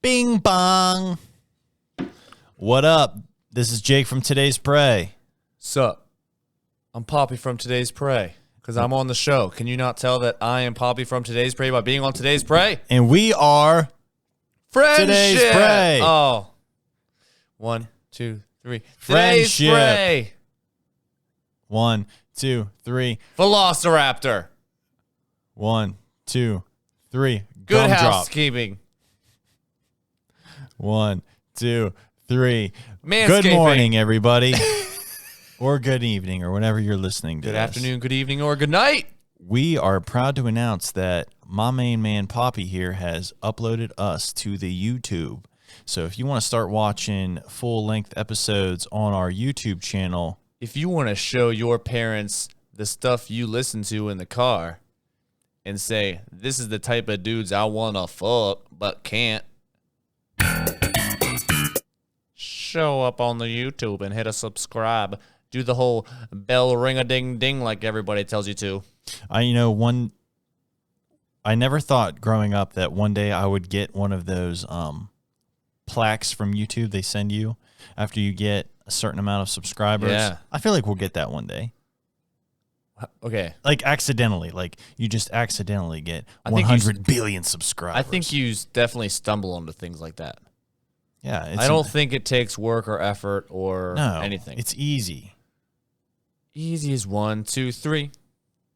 Bing bong. What up? This is Jake from Today's Prey. Sup? I'm Poppy from Today's Prey because I'm on the show. Can you not tell that I am Poppy from Today's Prey by being on Today's Prey? And we are Friendship. Today's Prey. Oh. 1, 2, 3. Friendship. Today's Prey. 1, 2, 3. Velociraptor. 1, 2, 3. Good Gumdrop. housekeeping. 1, 2, 3. Manscaping. Good morning, everybody. Or good evening, or whenever you're listening to Good this. afternoon, good evening, or good night. We are proud to announce that my main man, Poppy, here has uploaded us to the YouTube. So if you want to start watching full-length episodes on our YouTube channel, If you want to show your parents the stuff you listen to in the car and say, this is the type of dudes I want to fuck but can't, show up on the YouTube and hit a subscribe. Do the whole bell ring-a-ding-ding like everybody tells you to. I never thought growing up that one day I would get one of those plaques from YouTube they send you after you get a certain amount of subscribers. Yeah. I feel like we'll get that one day. Okay. Like accidentally, like you just accidentally get I think 100 billion subscribers. I think you definitely stumble onto things like that. Yeah, I don't think it takes work or effort or no, anything. It's easy. Easy as 1, 2, 3.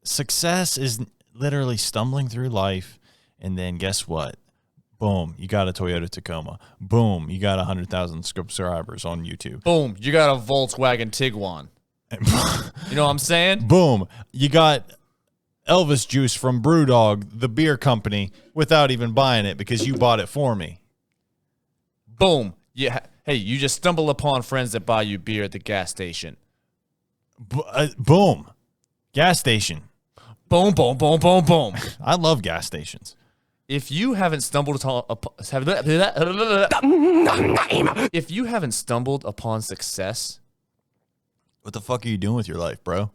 Success is literally stumbling through life, and then guess what? Boom, you got a Toyota Tacoma. Boom, you got 100,000 subscribers on YouTube. Boom, you got a Volkswagen Tiguan. You know what I'm saying? Boom, you got Elvis juice from Brewdog, the beer company, without even buying it because you bought it for me. Boom. Yeah. Hey, you just stumble upon friends that buy you beer at the gas station. Boom, gas station. Boom, boom, boom, boom, boom. I love gas stations. If you haven't stumbled upon success, What the fuck are you doing with your life, bro?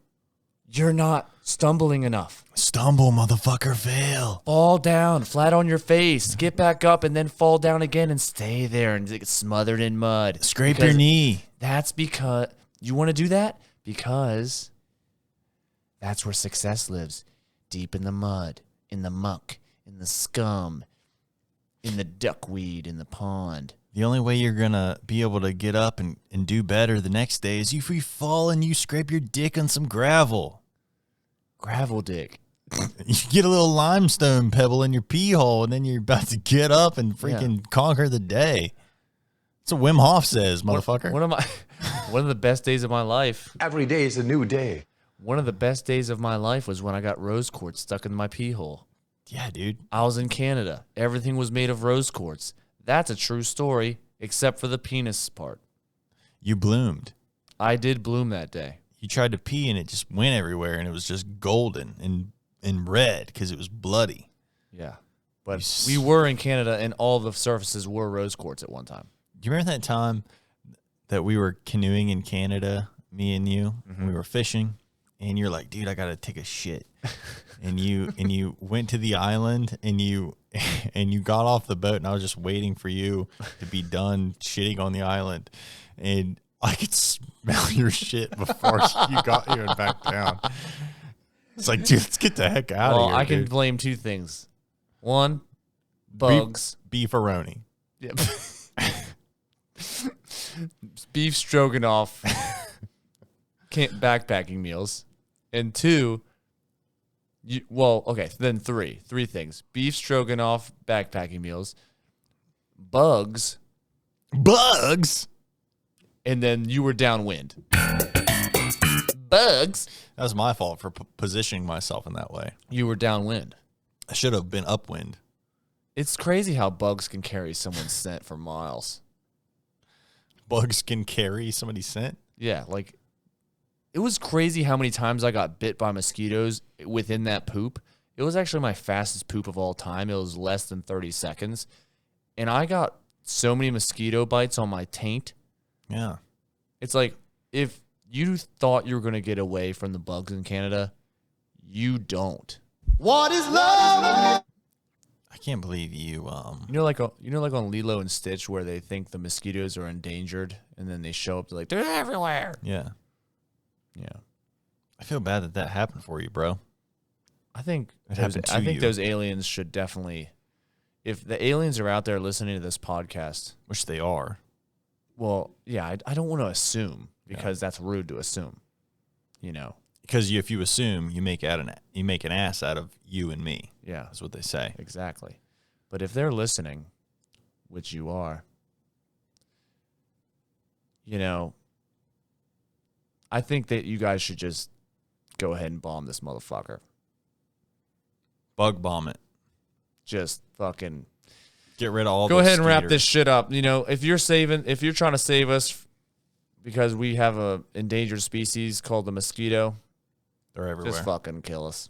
you're not stumbling enough. Stumble, motherfucker, fail. Fall down, flat on your face, get back up, and then fall down again and stay there and get smothered in mud. Scrape your knee. That's because you want to do that because that's where success lives. Deep in the mud, in the muck, in the scum, in the duckweed, in the pond. The only way you're going to be able to get up and do better the next day is if you fall and you scrape your dick on some gravel. Gravel dick. You get a little limestone pebble in your pee hole, and then you're about to get up and freaking conquer the day. That's what Wim Hof says, motherfucker. One of the best days of my life. Every day is a new day. One of the best days of my life was when I got rose quartz stuck in my pee hole. Yeah, dude. I was in Canada. Everything was made of rose quartz. That's a true story, except for the penis part. You bloomed. I did bloom that day. You tried to pee, and it just went everywhere, and it was just golden and red because it was bloody. Yeah. But we were in Canada, and all the surfaces were rose quartz at one time. Do you remember that time that we were canoeing in Canada, me and you, and we were fishing? And you're like, dude, I gotta take a shit. And you went to the island and you got off the boat, and I was just waiting for you to be done shitting on the island. And I could smell your shit before you got here and back down. It's like, dude, let's get the heck out of here. I can dude. blame two things. One, bugs. Beefaroni. Yep. Beef stroganoff. Backpacking meals. And two, then three things. Beef stroganoff, backpacking meals, bugs, and then you were downwind. Bugs. That was my fault for positioning myself in that way. You were downwind. I should have been upwind. It's crazy how bugs can carry someone's scent for miles. Bugs can carry somebody's scent? Yeah, like, it was crazy how many times I got bit by mosquitoes within that poop. It was actually my fastest poop of all time. It was less than 30 seconds. And I got so many mosquito bites on my taint. Yeah. It's like, if you thought you were going to get away from the bugs in Canada, you don't. What is love? I can't believe you. Like on Lilo and Stitch, where they think the mosquitoes are endangered, and then they show up. They're like, they're everywhere. Yeah. Yeah. I feel bad that happened for you, bro. I think you. those aliens should definitely, if the aliens are out there listening to this podcast, Which they are. well, yeah, I don't want to assume because that's rude to assume, you know. Because if you assume, you make an ass out of you and me. Yeah, That's what they say. exactly. But if they're listening, which you are, you know, I think that you guys should just go ahead and bomb this motherfucker. Bug bomb it. Just fucking Get rid of all. go ahead and wrap skaters. this shit up. You know, if you're trying to save us because we have a endangered species called the mosquito, They're everywhere. just fucking kill us.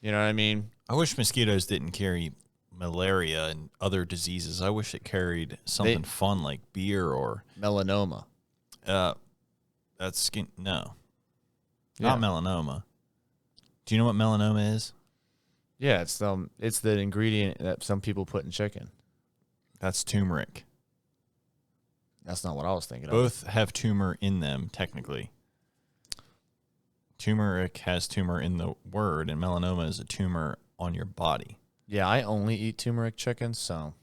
You know what I mean? I wish mosquitoes didn't carry malaria and other diseases. I wish it carried something fun like beer or Melanoma. that's skin. No, Yeah. not melanoma. Do you know what melanoma is? Yeah, it's the ingredient that some people put in chicken. That's turmeric. That's not what I was thinking of. Both have tumor in them, technically. Turmeric has tumor in the word, and melanoma is a tumor on your body. Yeah, I only eat turmeric chicken, so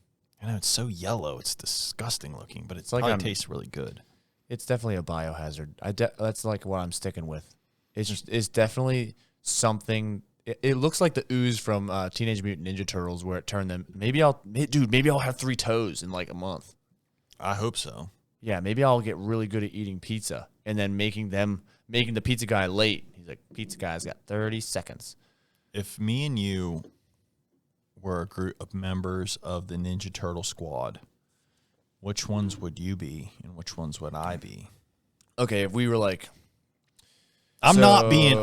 I know it's so yellow; it's disgusting looking, but like probably tastes really good. it's definitely a biohazard. That's like what I'm sticking with. It's definitely something. It looks like the ooze from Teenage Mutant Ninja Turtles, where it turned them. Maybe I'll have 3 toes in like a month. I hope so. Yeah, maybe I'll get really good at eating pizza and then making the pizza guy late. He's like, pizza guy's got 30 seconds. If me and you were a group of members of the Ninja Turtle squad, which ones would you be and which ones would I be? Okay, if we were like, I'm not being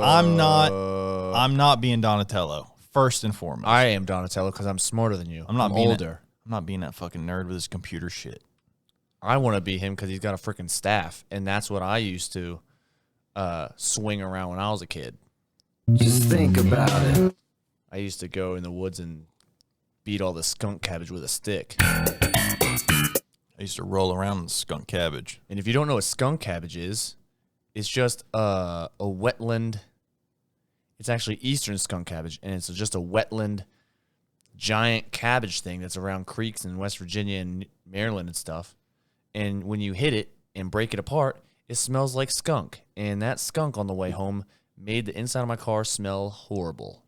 Donatello, first and foremost. I am Donatello because I'm smarter than you. I'm older. I'm not being that fucking nerd with his computer shit. I want to be him because he's got a freaking staff, and that's what I used to swing around when I was a kid. Just think about it. I used to go in the woods and beat all the skunk cabbage with a stick. I used to roll around in skunk cabbage. And if you don't know what skunk cabbage is, it's just a wetland. It's actually eastern skunk cabbage, and it's just a wetland giant cabbage thing that's around creeks in West Virginia and Maryland and stuff. And when you hit it and break it apart, it smells like skunk. And that skunk on the way home made the inside of my car smell horrible.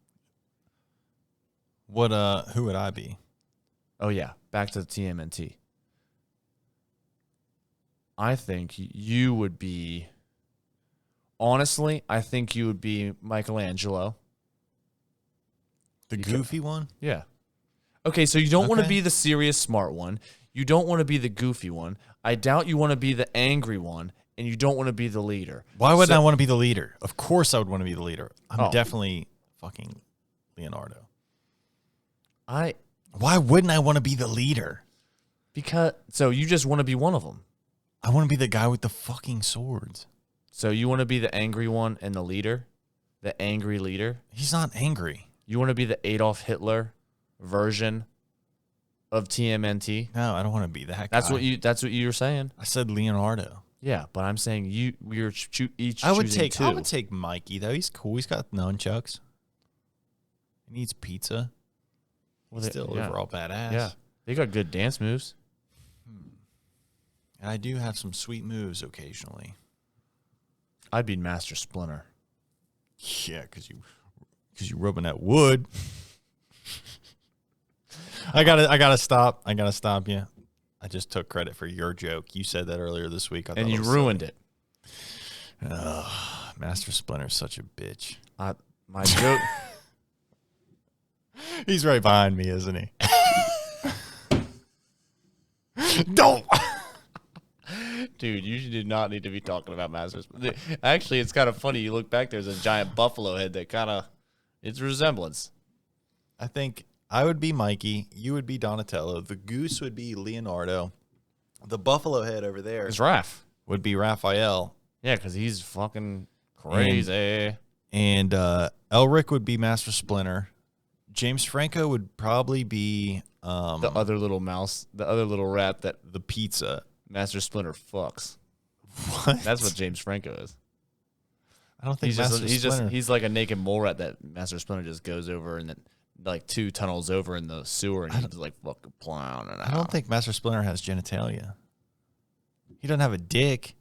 Who would I be? Oh, yeah. Back to the TMNT. I think you would be... Honestly, I think you would be Michelangelo. The goofy one? Yeah. Okay, so you don't want to Okay. be the serious smart one. You don't want to be the goofy one. I doubt you want to be the angry one, and you don't want to be the leader. Why wouldn't I want to be the leader? Of course I would want to be the leader. I'm Oh. definitely fucking Leonardo. Why wouldn't I want to be the leader? So you just want to be one of them. I want to be the guy with the fucking swords. So you want to be the angry one and the leader? The angry leader? He's not angry. You want to be the Adolf Hitler version of TMNT? No, I don't want to be that guy. That's what you were saying. I said Leonardo. Yeah, but I'm saying we're each I would choosing take 2. I would take Mikey though. He's cool. He's got nunchucks. He needs pizza. Well, He's still yeah. overall badass. Yeah. They got good dance moves. And I do have some sweet moves occasionally. I'd be Master Splinter. Yeah, because you rubbing that wood. I gotta stop. I gotta stop you. I just took credit for your joke. You said that earlier this week. And you ruined it. Master Splinter's such a bitch. My joke. He's right behind me, isn't he? Don't. Dude, you did not need to be talking about Master Splinter. Actually, it's kind of funny. You look back, there's a giant buffalo head that it's a resemblance. I think I would be Mikey. You would be Donatello. The goose would be Leonardo. The buffalo head over there It's Raph. would be Raphael. Yeah, because he's fucking crazy. And Elric would be Master Splinter. James Franco would probably be The other little mouse, the other little rat that the pizza. Master Splinter fucks. What? That's what James Franco is. I don't think He's like a naked mole rat that Master Splinter just goes over and then like 2 tunnels over in the sewer and he's like fucking plowing it out. I don't think Master Splinter has genitalia. He doesn't have a dick.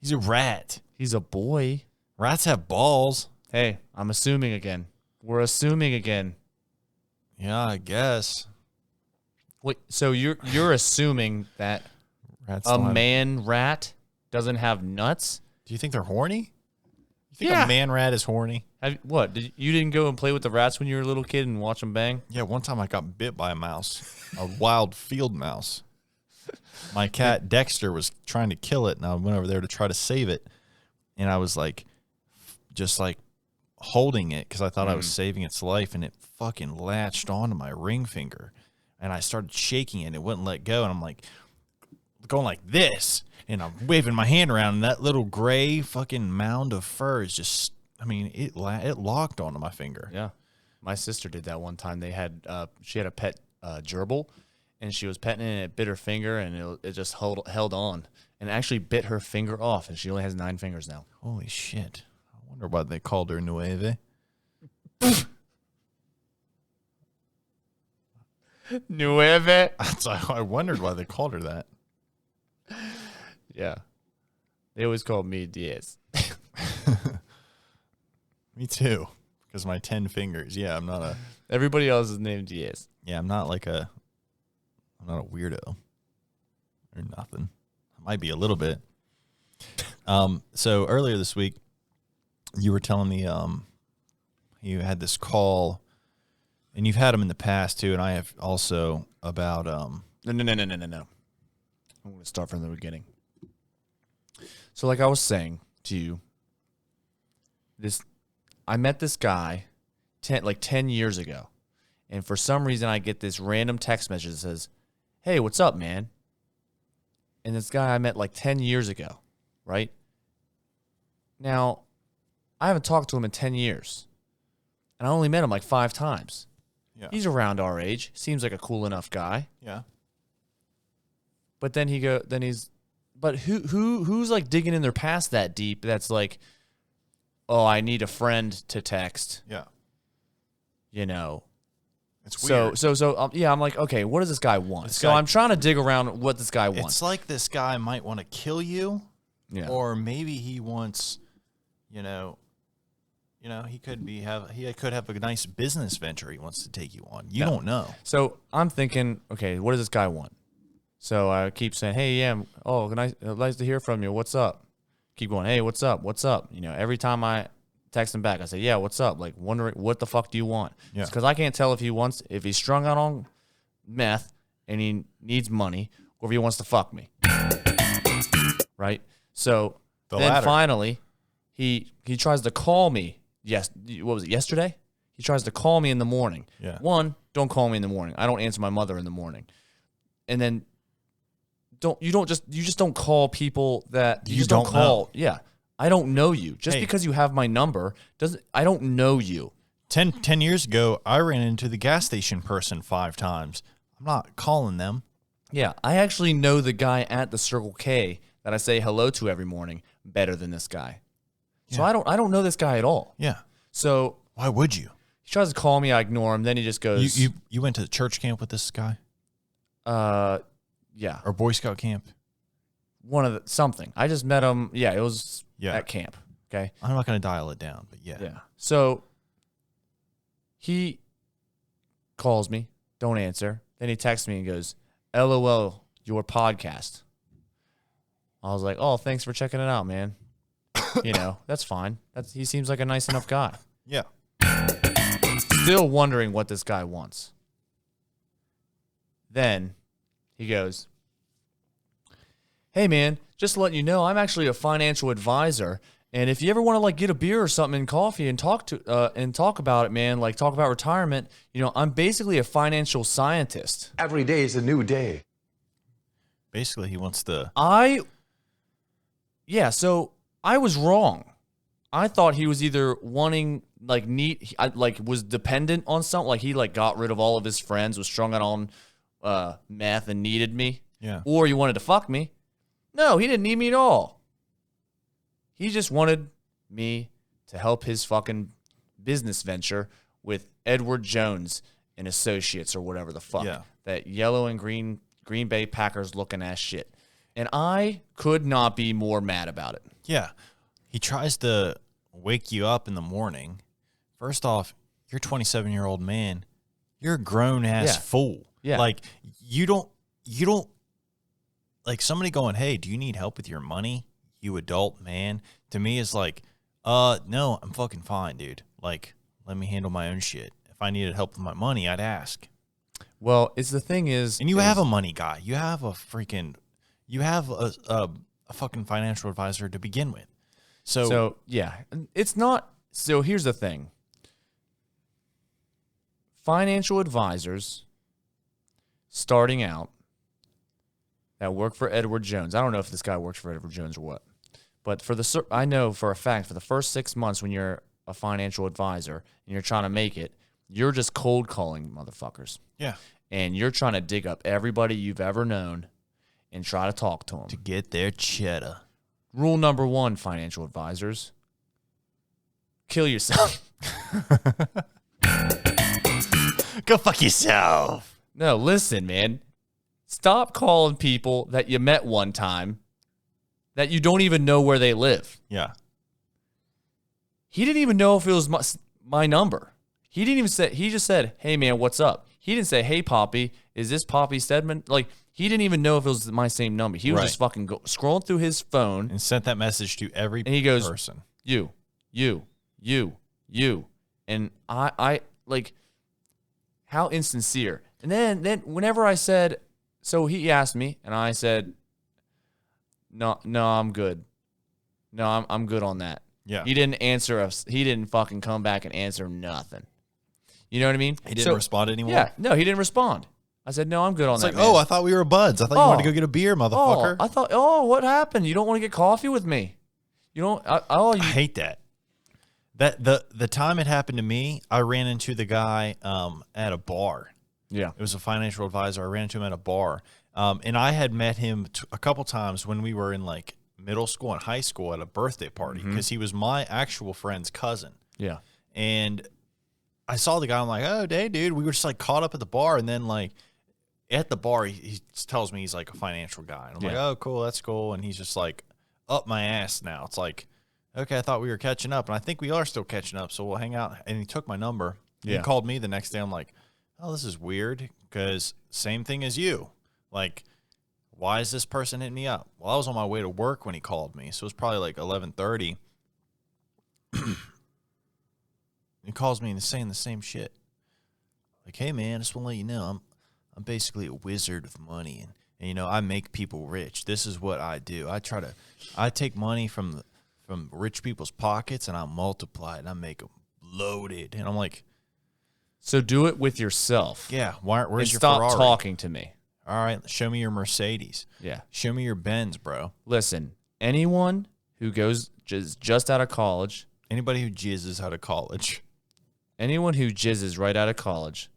He's a rat. He's a boy. Rats have balls. Hey, I'm assuming again. We're assuming again. Yeah, I guess. Wait, so you're assuming that Rats a don't have- man rat doesn't have nuts? Do you think they're horny? You think Yeah. a man rat is horny? What? You didn't go and play with the rats when you were a little kid and watch them bang? Yeah, one time I got bit by a mouse, a wild field mouse. My cat Dexter was trying to kill it, and I went over there to try to save it. And I was like, just like holding it because I thought I was saving its life, and it fucking latched onto my ring finger. And I started shaking it, and it wouldn't let go. And I'm like going like this, and I'm waving my hand around, and that little gray fucking mound of fur is just, I mean, it locked onto my finger. Yeah. My sister did that one time. She had a pet gerbil, and she was petting it, and it bit her finger, and it just held on, and actually bit her finger off, and she only has 9 fingers now. Holy shit. I wonder why they called her Nueve. Nueve. I wondered why they called her that. Yeah. They always called me Diaz. Me too, because my 10 fingers. Yeah, I'm not a. Everybody else is named Diaz. Yeah, I'm not a weirdo or nothing. I might be a little bit. So earlier this week, you were telling me you had this call, and you've had them in the past too, and I have also about No. I'm going to start from the beginning. So like I was saying to you, I met this guy 10 years ago. And for some reason I get this random text message that says, "Hey, what's up, man?" And this guy I met like 10 years ago, right? Now, I haven't talked to him in 10 years. And I only met him like 5 times. yeah, He's around our age. Seems like a cool enough guy. yeah. But then who's like digging in their past that deep? That's like, oh, I need a friend to text. Yeah. You know. It's weird. Yeah. I'm like, okay, what does this guy want? This So guy- I'm trying to dig around what this guy wants. It's like this guy might want to kill you, Yeah. or maybe he wants, he could have a nice business venture he wants to take you on. You don't know. So I'm thinking, okay, what does this guy want? So I keep saying, hey, yeah, nice to hear from you. What's up? Keep going, hey, what's up? What's up? Every time I text him back, I say, yeah, what's up? Like wondering, what the fuck do you want? Yeah. Because I can't tell if he's strung out on meth and he needs money, or if he wants to fuck me. Right? So The then latter. finally, he tries to call me. Yes, what was it, yesterday? He tries to call me in the morning. Yeah. One, don't call me in the morning. I don't answer my mother in the morning. And then you just don't call people that You just don't call. know. Yeah. I don't know you. Just Hey. because you have my number I don't know you. 10 years ago, I ran into the gas station person 5 times. I'm not calling them. Yeah. I actually know the guy at the Circle K that I say hello to every morning better than this guy. So Yeah. I don't know this guy at all. Yeah. So Why would you? he tries to call me, I ignore him, then he just goes You went to church camp with this guy? yeah. Or Boy Scout camp? Something. I just met him. Yeah, it was Yeah. at camp. Okay. I'm not going to dial it down, but yeah. Yeah. So he calls me, don't answer. Then he texts me and goes, LOL, your podcast. I was like, oh, thanks for checking it out, man. That's fine. He seems like a nice enough guy. Yeah. Still wondering what this guy wants. Then he goes, hey, man, just to let you know, I'm actually a financial advisor. And if you ever want to get a beer or something and coffee and talk about it, man, talk about retirement, I'm basically a financial scientist. Every day is a new day. Basically, he wants the... So I was wrong. I thought he was either wanting like was dependent on something. Like he like got rid of all of his friends, was strung out on meth, and needed me. Yeah. Or you wanted to fuck me. No, he didn't need me at all. He just wanted me to help his fucking business venture with Edward Jones and Associates or whatever the fuck. Yeah. That yellow and Green Bay Packers looking ass shit. And I could not be more mad about it. Yeah. He tries to wake you up in the morning. First off, you're a 27-year-old man. You're a grown-ass fool. Yeah. Like, you don't, like, somebody going, hey, do you need help with your money, you adult man? To me is like, no, I'm fucking fine, dude. Like, let me handle my own shit. If I needed help with my money, I'd ask. Well, it's the thing is... And you have a money guy. You have a fucking financial advisor to begin with. So, yeah, it's not... So here's the thing. Financial advisors starting out that work for Edward Jones. I don't know if this guy works for Edward Jones or what. But I know for a fact for the first 6 months when you're a financial advisor and you're trying to make it, you're just cold calling motherfuckers. Yeah. And you're trying to dig up everybody you've ever known and try to talk to them. To get their cheddar. Rule number 1, financial advisors. Kill yourself. Go fuck yourself. No, listen, man. Stop calling people that you met one time that you don't even know where they live. Yeah. He didn't even know if it was my number. He didn't even say, he just said, hey, man, what's up? He didn't say, hey, Poppy, is this Poppy Stedman? Like, he didn't even know if it was my same number. He was just fucking scrolling through his phone. And sent that message to every and he goes, person. You. And I like, how insincere. And then whenever I said, so he asked me, and I said, no, I'm good. No, I'm good on that. Yeah. He didn't answer us. He didn't fucking come back and answer nothing. You know what I mean? He didn't respond anymore? Yeah. No, he didn't respond. I said, no, I'm good on that. It's like, I thought we were buds. I thought you wanted to go get a beer, motherfucker. I thought, what happened? You don't want to get coffee with me? You don't? I hate that. That the time it happened to me, I ran into the guy at a bar. Yeah. It was a financial advisor. I ran into him at a bar. And I had met him a couple times when we were in like middle school and high school at a birthday party because he was my actual friend's cousin. Yeah. And I saw the guy. I'm like, oh, hey, dude. We were just like caught up at the bar. And then like at the bar, he tells me he's like a financial guy. And I'm like, oh, cool. That's cool. And he's just like up my ass now. It's like, okay, I thought we were catching up. And I think we are still catching up. So we'll hang out. And he took my number. Yeah. He called me the next day. I'm like, oh, this is weird because same thing as you. Like, why is this person hitting me up? Well, I was on my way to work when he called me. So it was probably like 11:30. He calls me and he's saying the same shit. Like, hey, man, I just want to let you know I'm basically a wizard with money. And, you know, I make people rich. This is what I do. I take money from rich people's pockets and I multiply it and I make them loaded. And I'm like, so do it with yourself. Yeah. Where's your stop Ferrari? Talking to me. All right. Show me your Mercedes. Yeah. Show me your Benz, bro. Listen, anyone who goes just out of college. Anybody who jizzes out of college. Anyone who jizzes right out of college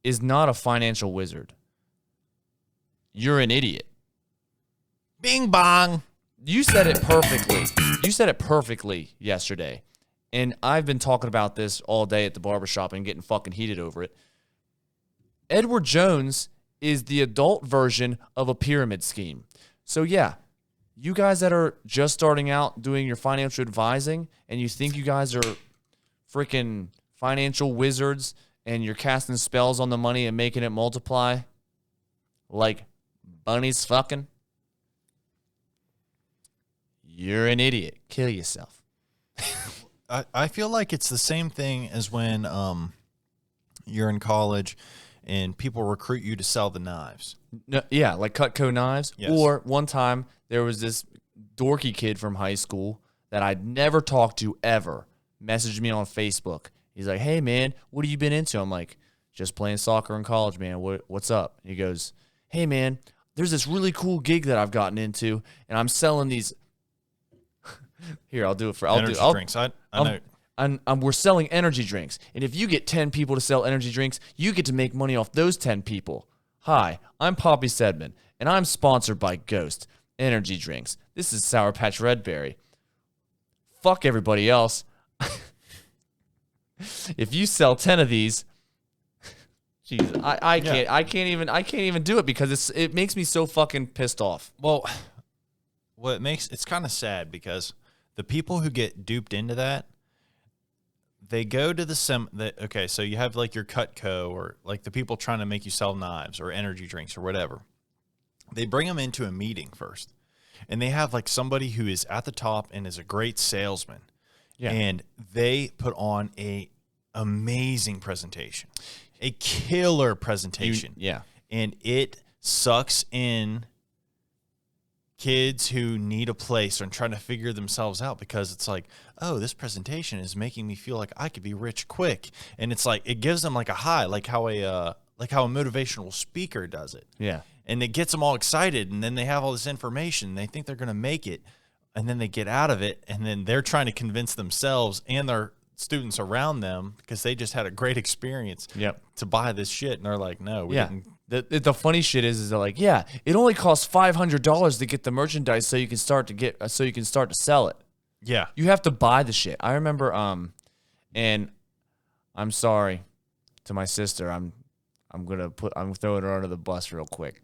is not a financial wizard. You're an idiot. Bing bong. You said it perfectly. You said it perfectly yesterday. And I've been talking about this all day at the barbershop and getting fucking heated over it. Edward Jones is the adult version of a pyramid scheme. So yeah, you guys that are just starting out doing your financial advising and you think you guys are freaking financial wizards and you're casting spells on the money and making it multiply like bunnies fucking, you're an idiot. Kill yourself. I feel like it's the same thing as when you're in college and people recruit you to sell the knives. No, yeah, like Cutco knives. Yes. Or one time there was this dorky kid from high school that I'd never talked to ever messaged me on Facebook. He's like, hey, man, what have you been into? I'm like, just playing soccer in college, man. What's up? He goes, hey, man, there's this really cool gig that I've gotten into, and I'm selling these. Here, I'll do it for. Energy drinks. I know. we're selling energy drinks. And if you get 10 people to sell energy drinks, you get to make money off those 10 people. Hi, I'm Poppy Sedman, and I'm sponsored by Ghost Energy Drinks. This is Sour Patch Red Berry. Fuck everybody else. If you sell 10 of these, Jesus, I can't even do it because it makes me so fucking pissed off. Well, it's kind of sad because the people who get duped into that, they go to okay, so you have like your Cutco or like the people trying to make you sell knives or energy drinks or whatever. They bring them into a meeting first, and they have like somebody who is at the top and is a great salesman. Yeah. And they put on a amazing presentation, a killer presentation. Yeah. And it sucks in kids who need a place and trying to figure themselves out because it's like, oh, this presentation is making me feel like I could be rich quick. And it's like, it gives them like a high, like how a motivational speaker does it. Yeah. And it gets them all excited. And then they have all this information. And they think they're going to make it. And then they get out of it. And then they're trying to convince themselves and their students around them because they just had a great experience to buy this shit. And they're like, no, we didn't. The funny shit is they're like, yeah, it only costs $500 to get the merchandise so you can start to sell it. Yeah. You have to buy the shit. I remember, and I'm sorry to my sister. I'm throwing her under the bus real quick.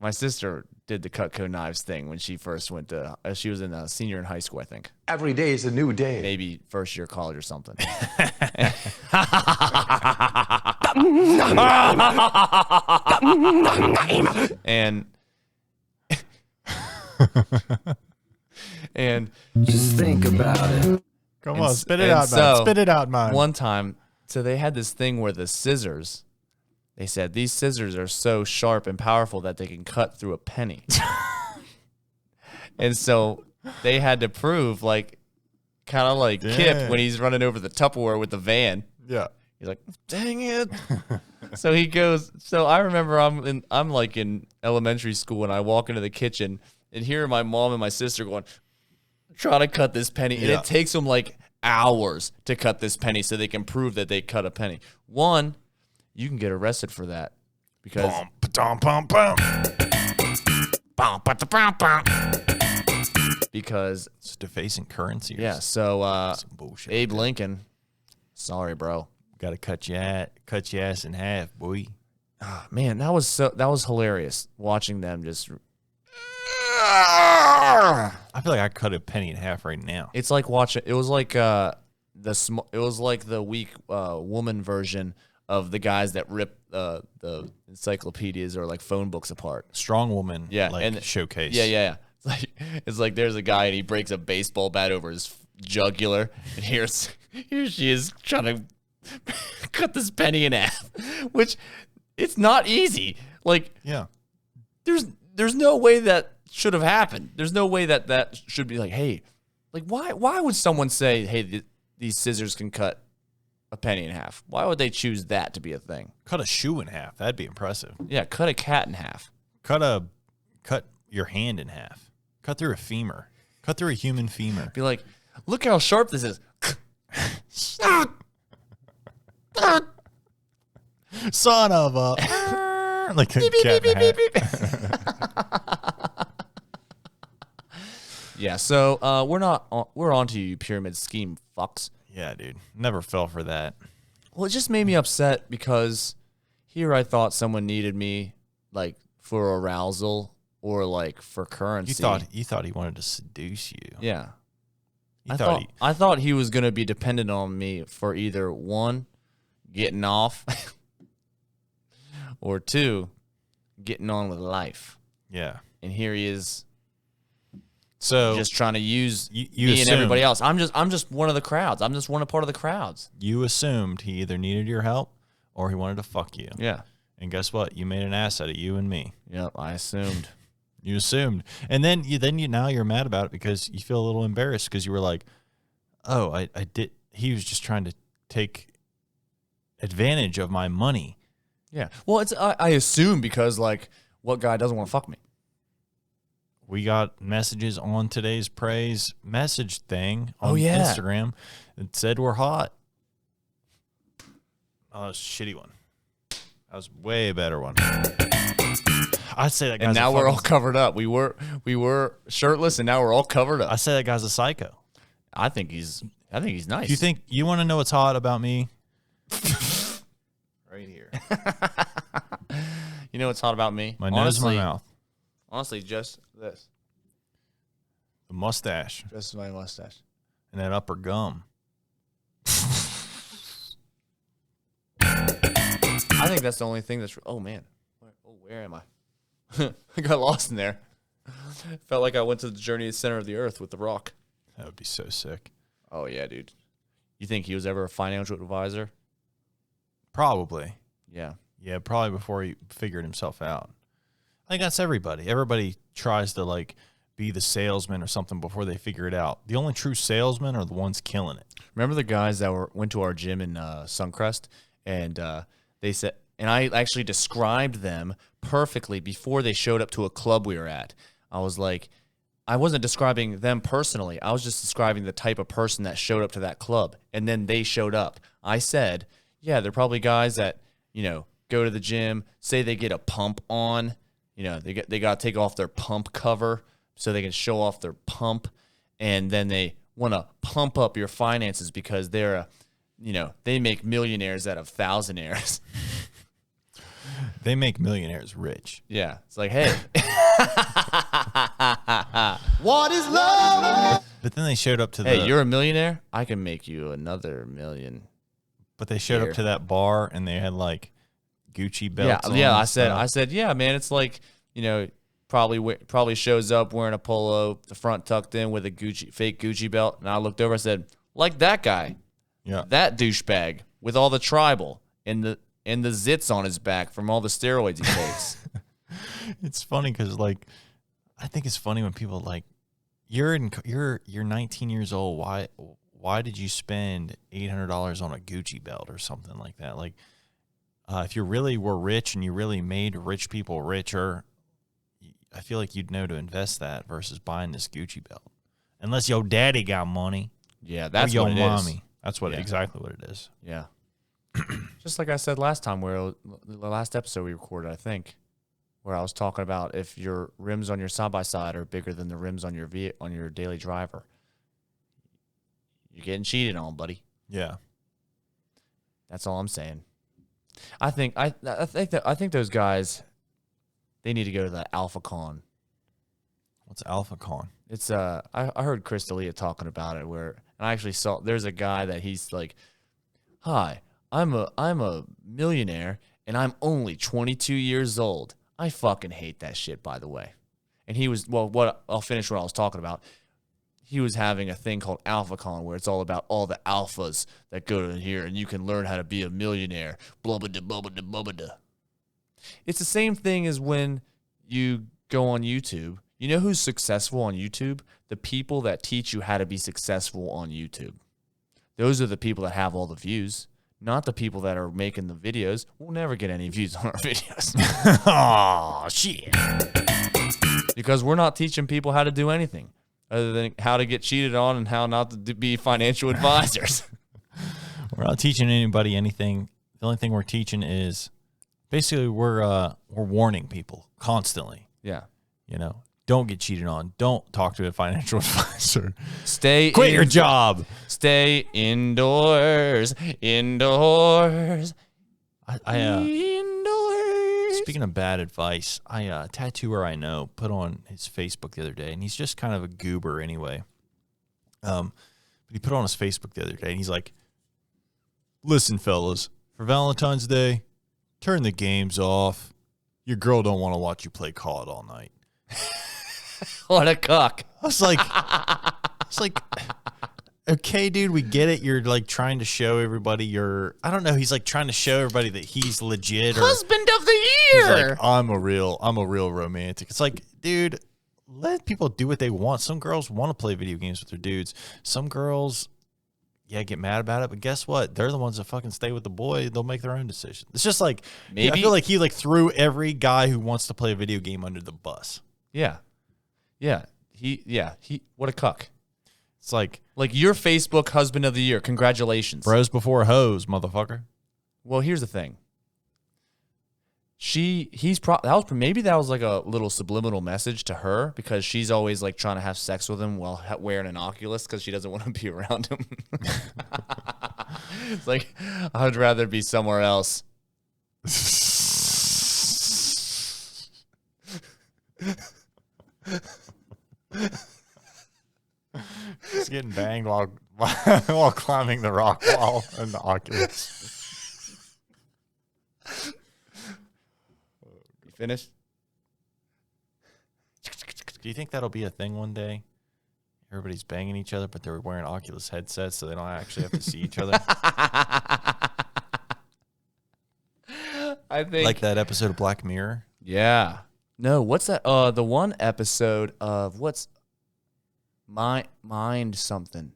My sister did the Cutco knives thing when she first went to, she was in a senior in high school, I think. Every day is a new day. Maybe first year college or something. and Just think about it. Come on, spit it out, man. Spit it out, man. One time, so they had this thing where the scissors, they said these scissors are so sharp and powerful that they can cut through a penny. And so they had to prove, like, kind of like Kip when he's running over the Tupperware with the van. Yeah. He's like, dang it. So he goes, so I remember I'm like in elementary school and I walk into the kitchen and here are my mom and my sister going, trying to cut this penny. And it takes them like hours to cut this penny so they can prove that they cut a penny. One, you can get arrested for that because because it's defacing currency. Yeah. So Abe Lincoln, sorry, bro. Got to cut your ass in half, boy. Oh, man, that was hilarious watching them just. I feel like I cut a penny in half right now. It's like watching. It was like the weak woman version of the guys that rip the encyclopedias or like phone books apart. Strong woman, like and showcase. Yeah. It's like there's a guy and he breaks a baseball bat over his jugular, and here she is trying to cut this penny in half, which it's not easy. Like, there's no way that should have happened. There's no way that should be like, hey, like why would someone say, hey, these scissors can cut a penny in half? Why would they choose that to be a thing? Cut a shoe in half. That'd be impressive. Yeah, cut a cat in half. Cut your hand in half. Cut through a femur. Cut through a human femur. Be like, look how sharp this is. Son of a like a cat in a hat. Yeah, so we're on to you, pyramid scheme fucks. Yeah, dude. Never fell for that. Well, it just made me upset because here I thought someone needed me like for arousal or like for currency. You thought he wanted to seduce you. Yeah. I thought he was gonna be dependent on me for either one, getting off, or two, getting on with life. Yeah. And here he is. So just trying to use you me and everybody else. I'm just one of the crowds. I'm just one part of the crowds. You assumed he either needed your help or he wanted to fuck you. Yeah. And guess what? You made an ass out of you and me. Yep, I assumed. You assumed. And then now you're mad about it because you feel a little embarrassed because you were like, oh, I did. He was just trying to take advantage of my money. Yeah. Well, I assume because like what guy doesn't want to fuck me? we got messages on today's praise message thing on Instagram. It said we're hot. Oh, that was a shitty one. That was way better one. I'd say that guy's and now we're all covered up. We were shirtless, and now we're all covered up. I say that guy's a psycho. I think he's nice. You want to know what's hot about me? Right here. You know what's hot about me? My nose and my mouth. Honestly, just this. The mustache. Just my mustache. And that upper gum. I think that's the only thing that's... Oh, man. Where am I? I got lost in there. Felt like I went to the journey to the center of the earth with The Rock. That would be so sick. Oh, yeah, dude. You think he was ever a financial advisor? Probably. Yeah. Yeah, probably before he figured himself out. I think that's everybody. Everybody tries to, like, be the salesman or something before they figure it out. The only true salesmen are the ones killing it. Remember the guys that went to our gym in Suncrest, and they said, and I actually described them perfectly before they showed up to a club we were at. I was like, I wasn't describing them personally. I was just describing the type of person that showed up to that club, and then they showed up. I said, yeah, they're probably guys that, go to the gym, say they get a pump on, they got to take off their pump cover so they can show off their pump, and then they want to pump up your finances because they're they make millionaires out of thousandaires. They make millionaires rich. Yeah. It's like, hey. What is love? But then they showed up to Hey, you're a millionaire? I can make you another million. But they showed up to that bar and they had like Gucci belts. Yeah. I said, yeah, man. It's like, probably shows up wearing a polo, the front tucked in with a fake Gucci belt. And I looked over, I said, like that guy. Yeah. That douchebag with all the tribal and the zits on his back from all the steroids he takes. It's funny because, like, I think it's funny when people like, you're 19 years old. Why did you spend $800 on a Gucci belt or something like that? Like, if you really were rich and you really made rich people richer, I feel like you'd know to invest that versus buying this Gucci belt. Unless your daddy got money. Yeah, that's or what your it mommy. is. That's exactly what it is. Yeah. Just like I said last time, the last episode we recorded, I think, where I was talking about if your rims on your side-by-side are bigger than the rims on your daily driver, you're getting cheated on, buddy. Yeah. That's all I'm saying. I think those guys, they need to go to the AlphaCon. What's AlphaCon? It's I heard Chris D'Elia talking about it, and I actually saw there's a guy that he's like, hi, I'm a millionaire and I'm only 22 years old. I fucking hate that shit, by the way. And he was, I'll finish what I was talking about. He was having a thing called AlphaCon where it's all about all the alphas that go to here and you can learn how to be a millionaire. Blah, blah, blah, blah, blah, blah, blah. It's the same thing as when you go on YouTube. You know who's successful on YouTube? The people that teach you how to be successful on YouTube. Those are the people that have all the views, not the people that are making the videos. We'll never get any views on our videos. Oh, shit. Because we're not teaching people how to do anything other than how to get cheated on and how not to be financial advisors. We're not teaching anybody anything. The only thing we're teaching is basically we're warning people constantly. Yeah. Don't get cheated on. Don't talk to a financial advisor. Quit your job. Stay indoors. Indoors. Indoors. Speaking of bad advice, a tattooer I know put on his Facebook the other day, and he's just kind of a goober anyway. But he put on his Facebook the other day, and he's like, listen, fellas, for Valentine's Day, turn the games off. Your girl don't want to watch you play COD all night. What a cuck. I was like, okay, dude, we get it. You're like trying to show everybody I don't know. He's like trying to show everybody that he's legit. Husband of the year. He's like, I'm a real romantic. It's like, dude, let people do what they want. Some girls want to play video games with their dudes. Some girls, get mad about it. But guess what? They're the ones that fucking stay with the boy. They'll make their own decision. It's just like, I feel like he like threw every guy who wants to play a video game under the bus. Yeah. Yeah. What a cuck. It's like your Facebook husband of the year. Congratulations. bros before hoes, motherfucker. Well, here's the thing. Maybe that was like a little subliminal message to her because she's always like trying to have sex with him while wearing an Oculus because she doesn't want to be around him. It's like, I'd rather be somewhere else. He's getting banged while climbing the rock wall in the Oculus. You finished? Do you think that'll be a thing one day? Everybody's banging each other, but they're wearing Oculus headsets, so they don't actually have to see each other. I think Like that episode of Black Mirror. Yeah. No, what's that? The one episode of what's Mind something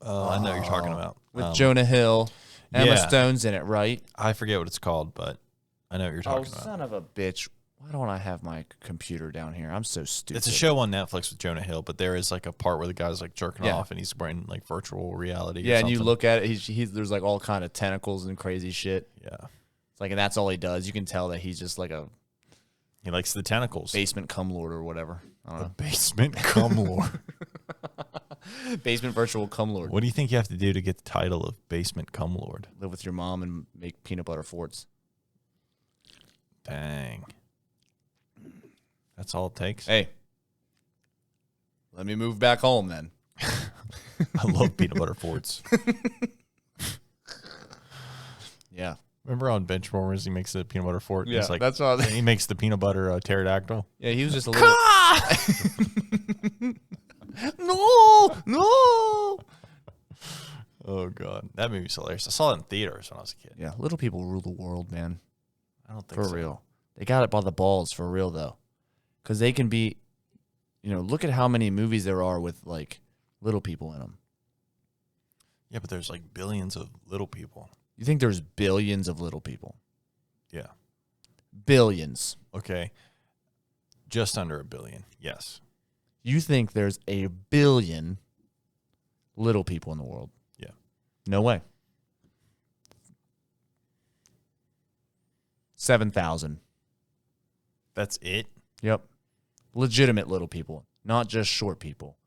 Oh, I know what you're talking about. with Jonah Hill. Emma yeah. Stone's in it, right? I forget what it's called, but I know what you're talking about. Son of a bitch. Why don't I have my computer down here? I'm so stupid. It's a show on Netflix with Jonah Hill, but there is like a part where the guy's like jerking Yeah. off and he's wearing like virtual reality. Yeah, or and you something. look at it, he's there's like all kind of tentacles and crazy shit. Yeah. It's like, and that's all he does. You can tell that he's just like a He likes the tentacles. basement cum lord or whatever. I don't The know. basement cum lord. Basement virtual cum lord. What do you think you have to do to get the title of basement cum lord? Live with your mom and make peanut butter forts. Dang. That's all it takes? Hey, let me move back home then. I love peanut butter forts. Yeah. Remember on Benchwarmers, he makes the peanut butter fort? Yeah, It's like, that's what he makes the peanut butter pterodactyl. Yeah, he was just a little. No. Oh, God. That movie's hilarious. I saw it in theaters when I was a kid. Yeah, little people rule the world, man. I don't think For so. real. They got it by the balls, for real, though. Because they can be, look at how many movies there are with, like, little people in them. Yeah, but there's like billions of little people. You think there's billions of little people? Yeah. Billions. Okay. Just under 1 billion. Yes. You think there's 1 billion little people in the world? Yeah. No way. 7,000. That's it? Yep. Legitimate little people, not just short people.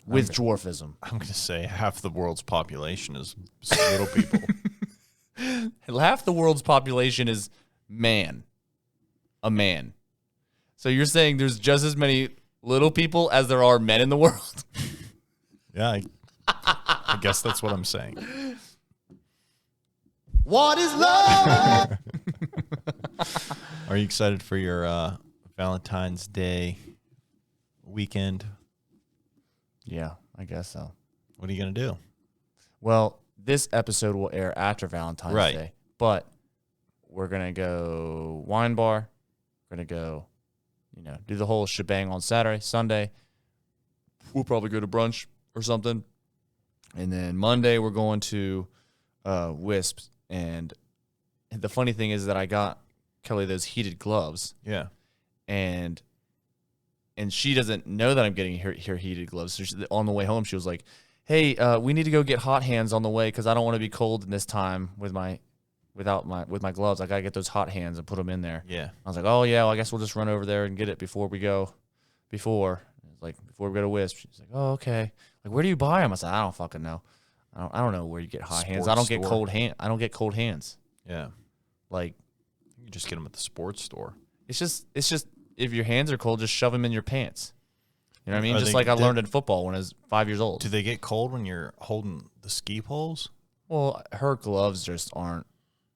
With dwarfism. I'm going to say half the world's population is little people. Half the world's population is man. A man. So you're saying there's just as many little people as there are men in the world? Yeah, I guess that's what I'm saying. What is love? Are you excited for your Valentine's Day weekend? Yeah, I guess so. What are you going to do? Well, this episode will air after Valentine's Right. Day, but we're going to go wine bar. We're going to go, do the whole shebang on Saturday, Sunday. We'll probably go to brunch or something. And then Monday, we're going to Wisps. And the funny thing is that I got Kelly those heated gloves. Yeah. And she doesn't know that I'm getting her heated gloves. So on the way home, she was like, "Hey, we need to go get hot hands on the way because I don't want to be cold in this time with my gloves. I gotta get those hot hands and put them in there." Yeah. I was like, "Oh yeah, well, I guess we'll just run over there and get it before we go to Wisp." She's like, "Oh okay. Like where do you buy them?" I said, "I don't fucking know. I don't know where you get hot hands. I don't Sports get store. I don't get cold hands. Yeah. Like You just get them at the sports store. it's just if your hands are cold, just shove them in your pants. You know what I mean? Are Just they- like I learned in football when I was 5 years old. Do they get cold when you're holding the ski poles? Well, her gloves just aren't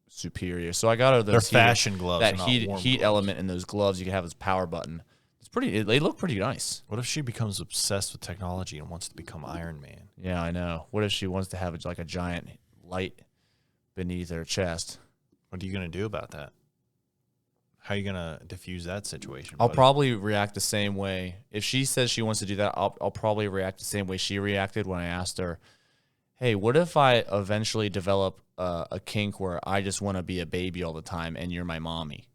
superior. So I got her those They're fashion gloves. that not heat warm gloves. element in those gloves. You can have this power button. It's pretty. They look pretty nice. What if she becomes obsessed with technology and wants to become Iron Man? Yeah, I know. What if she wants to have like a giant light beneath her chest? What are you going to do about that? How are you going to diffuse that situation? I'll buddy? probably react the same way. If she says she wants to do that, I'll probably react the same way she reacted when I asked her, "Hey, what if I eventually develop a kink where I just want to be a baby all the time and you're my mommy?"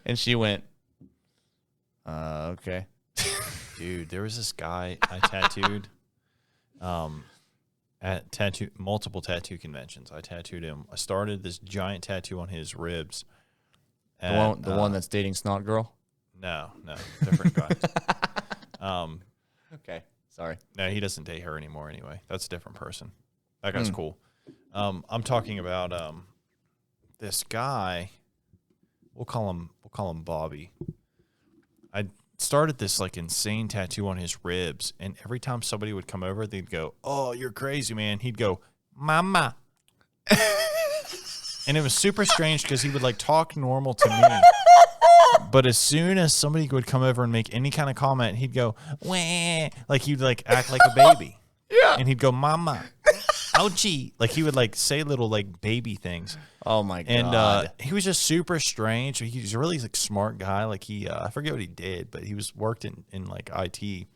And she went, okay. Dude, there was this guy I tattooed at multiple tattoo conventions. I tattooed him. I started this giant tattoo on his ribs. The one that's dating Snot Girl? No, different guy. Okay, sorry. No, he doesn't date her anymore anyway. That's a different person. That guy's cool. I'm talking about this guy. We'll call him Bobby. I started this like insane tattoo on his ribs, and every time somebody would come over, they'd go, "Oh, you're crazy, man." He'd go, "Mama." And it was super strange because he would like talk normal to me. But as soon as somebody would come over and make any kind of comment, he'd go, "Wah," like he'd like act like a baby. Yeah. And he'd go, "Mama." Ouchie. Like he would like say little like baby things. Oh my God. And he was just super strange. He's a really like smart guy. Like he I forget what he did, but he worked in like IT.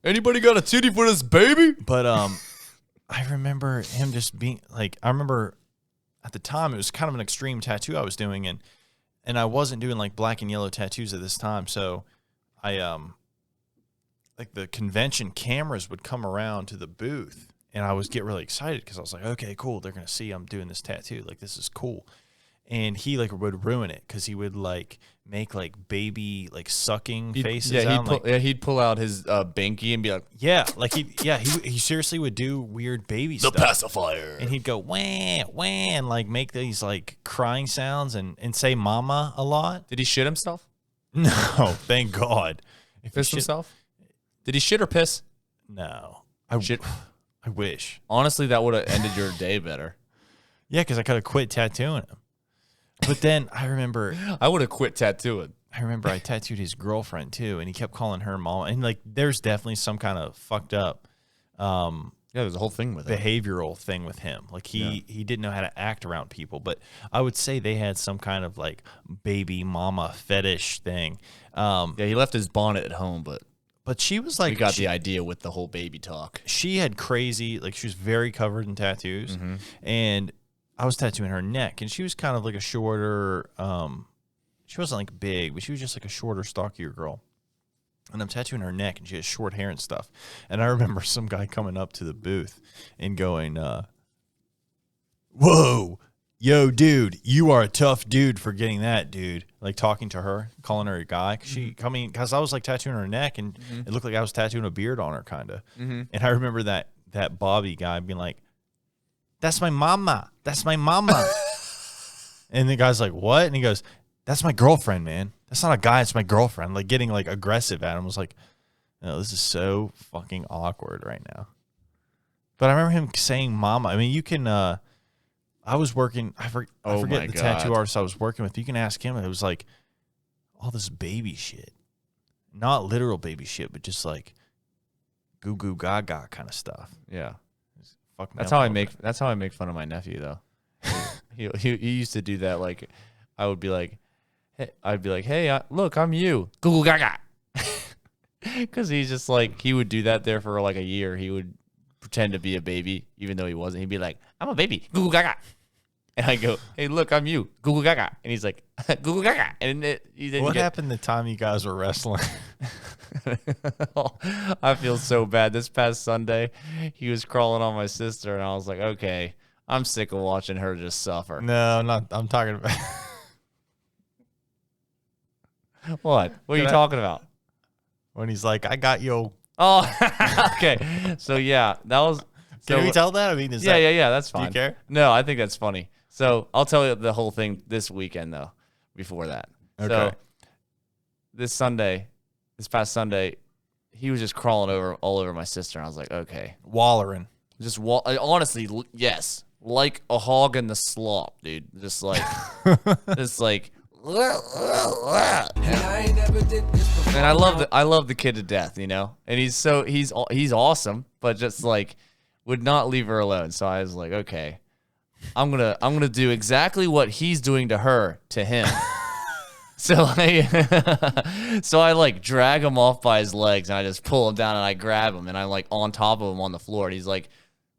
Anybody got a titty for this baby? But I remember him just being like, I remember at the time it was kind of an extreme tattoo I was doing, and I wasn't doing like black and yellow tattoos at this time. So I like the convention cameras would come around to the booth. And I was get really excited because I was like, okay, cool. They're going to see I'm doing this tattoo. Like, this is cool. And he, like, would ruin it because he would, like, make, like, baby, like, sucking faces. He'd pull out his binky and be like, he seriously would do weird baby stuff. The pacifier. And he'd go, wah, wah, and, like, make these, like, crying sounds and say mama a lot. Did he shit himself? No, thank God. Piss himself? Did he shit or piss? No. Shit. I wish. Honestly, that would have ended your day better. Yeah, because I could have quit tattooing him. But then I remember I would have quit tattooing. I tattooed his girlfriend too, and he kept calling her mom. And like, there's definitely some kind of fucked up, there's a whole thing with behavioral thing with him. Like he didn't know how to act around people. But I would say they had some kind of like baby mama fetish thing. He left his bonnet at home, but she was like, we got the idea with the whole baby talk. She had crazy, like she was very covered in tattoos, and I was tattooing her neck, and she was kind of like a shorter, she wasn't like big, but she was just like a shorter, stockier girl. And I'm tattooing her neck, and she has short hair and stuff. And I remember some guy coming up to the booth and going, "Whoa, yo, dude, you are a tough dude for getting that, dude." Like talking to her, calling her a guy. Because I was like tattooing her neck, and it looked like I was tattooing a beard on her, kind of. And I remember that Bobby guy being like, "That's my mama. That's my mama." And the guy's like, "What?" And he goes, "That's my girlfriend, man. That's not a guy. It's my girlfriend." Like getting like aggressive at him. I was like, "No, this is so fucking awkward right now." But I remember him saying "mama." I mean, you can. I was working. I forget the tattoo artist I was working with. You can ask him. It was like all this baby shit, not literal baby shit, but just like goo goo gaga kind of stuff. Yeah, That's how I make fun of my nephew though. he used to do that. Like I would be like, hey, look, I'm you, goo goo gaga, because he's just like he would do that there for like a year. He would pretend to be a baby even though he wasn't. He'd be like, "I'm a baby, goo goo gaga." And I go, "Hey, look, I'm you, goo goo gaga." And he's like, "Goo goo gaga." And what happened the time you guys were wrestling? I feel so bad. This past Sunday, he was crawling on my sister, and I was like, "Okay, I'm sick of watching her just suffer." No, not. I'm talking about. What? What are you talking about? When he's like, "I got you." Oh, okay. So yeah, that was. Can we tell that? I mean, yeah. That's fine. Do you care? No, I think that's funny. So I'll tell you the whole thing this weekend though. Before that, okay. So this past Sunday, he was just crawling all over my sister, and I was like, okay, wallering, just honestly, yes, like a hog in the slop, dude. Just like, just like. And I love the kid to death, you know. And he's awesome, but just like would not leave her alone. So I was like, okay, I'm gonna do exactly what he's doing to her to him. So I like drag him off by his legs, and I just pull him down, and I grab him, and I'm like on top of him on the floor, and he's like,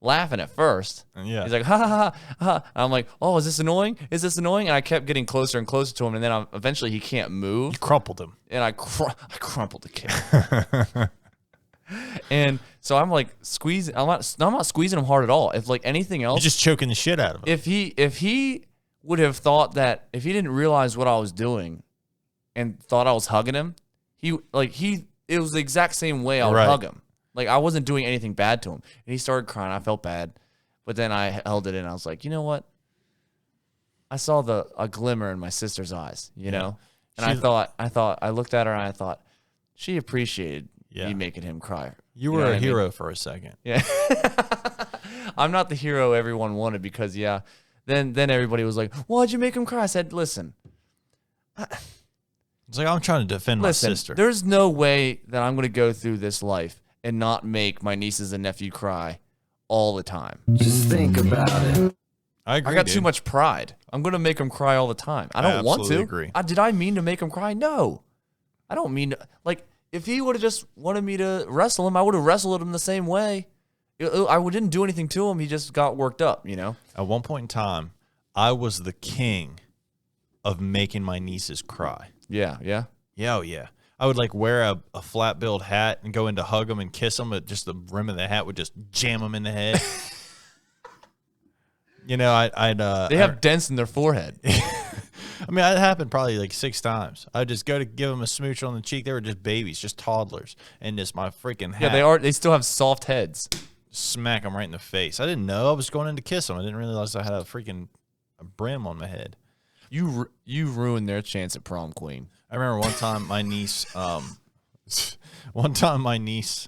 laughing at first. Yeah. He's like, ha, ha, ha, ha. And I'm like, oh, is this annoying? Is this annoying? And I kept getting closer and closer to him. And then eventually he can't move. You crumpled him. And I crumpled the kid. And so I'm like squeezing. I'm not squeezing him hard at all. If like anything else, You're just choking the shit out of him. if he would have thought that, if he didn't realize what I was doing and thought I was hugging him, it was the exact same way I would hug him. Like I wasn't doing anything bad to him. And he started crying. I felt bad. But then I held it in. I was like, you know what? I saw a glimmer in my sister's eyes, you know? And I looked at her and I thought, she appreciated me making him cry. You were a hero for a second. Yeah. I'm not the hero everyone wanted because, then everybody was like, why'd you make him cry? I said, listen. It's like, I'm trying to defend my sister. There's no way that I'm going to go through this life and not make my nieces and nephew cry all the time. Just think about it. I agree, I got too much pride. I'm going to make them cry all the time. I don't want to. Agree. Did I mean to make him cry? No. I don't mean to. Like, if he would have just wanted me to wrestle him, I would have wrestled him the same way. I didn't do anything to him. He just got worked up, you know? At one point in time, I was the king of making my nieces cry. Yeah, yeah. Yeah, oh yeah. I would like wear a flat-billed hat and go in to hug them and kiss them, but just the rim of the hat would just jam them in the head. You know, I'd they have dents in their forehead. I mean, it happened probably like 6 times. I'd just go to give them a smooch on the cheek. They were just babies, just toddlers, and just my freaking hat. Yeah, they are. They still have soft heads. Smack them right in the face. I didn't know. I was going in to kiss them. I didn't realize I had a brim on my head. You ruined their chance at prom queen. I remember one time my niece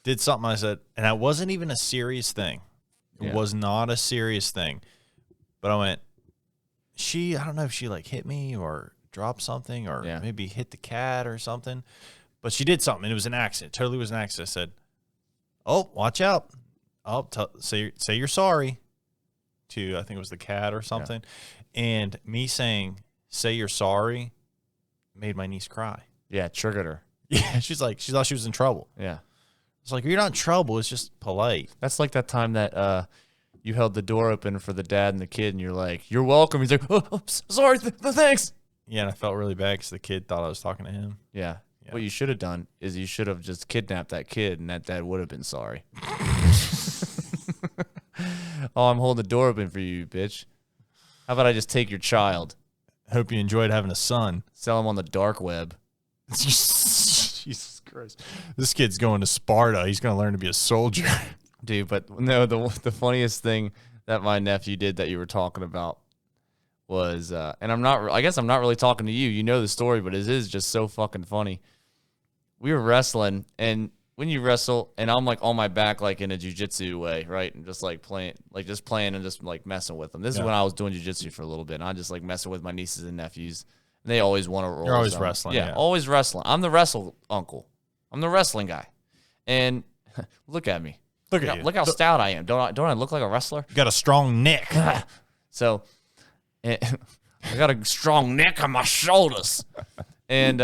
did something. I said, and it wasn't even a serious thing. It was not a serious thing. But I went, I don't know if she like hit me or dropped something or maybe hit the cat or something. But she did something. And it was an accident. It totally was an accident. I said, oh, watch out. Oh, say you're sorry to, I think it was the cat or something. Yeah. And me saying, say you're sorry, made my niece cry. Yeah, triggered her. Yeah, she thought she was in trouble. Yeah. It's like, you're not in trouble. It's just polite. That's like that time that you held the door open for the dad and the kid, and you're like, you're welcome. He's like, oh sorry, thanks. Yeah, and I felt really bad because the kid thought I was talking to him. Yeah. What you should have done is you should have just kidnapped that kid, and that dad would have been sorry. Oh, I'm holding the door open for you, bitch. How about I just take your child? Hope you enjoyed having a son. Sell him on the dark web. Jesus Christ. This kid's going to Sparta. He's going to learn to be a soldier. Dude, but no, the funniest thing that my nephew did that you were talking about was, and I guess I'm not really talking to you. You know the story, but it is just so fucking funny. We were wrestling, and when you wrestle, and I'm like on my back, like in a jiu-jitsu way, right? And just like playing and just like messing with them. This is when I was doing jiu-jitsu for a little bit, and I just like messing with my nieces and nephews. And they always want to roll. You're always wrestling. Yeah, always wrestling. I'm the wrestle uncle. I'm the wrestling guy. And look at me. Look at you. Look how stout I am. Don't I look like a wrestler? You got a strong neck. So I got a strong neck on my shoulders. And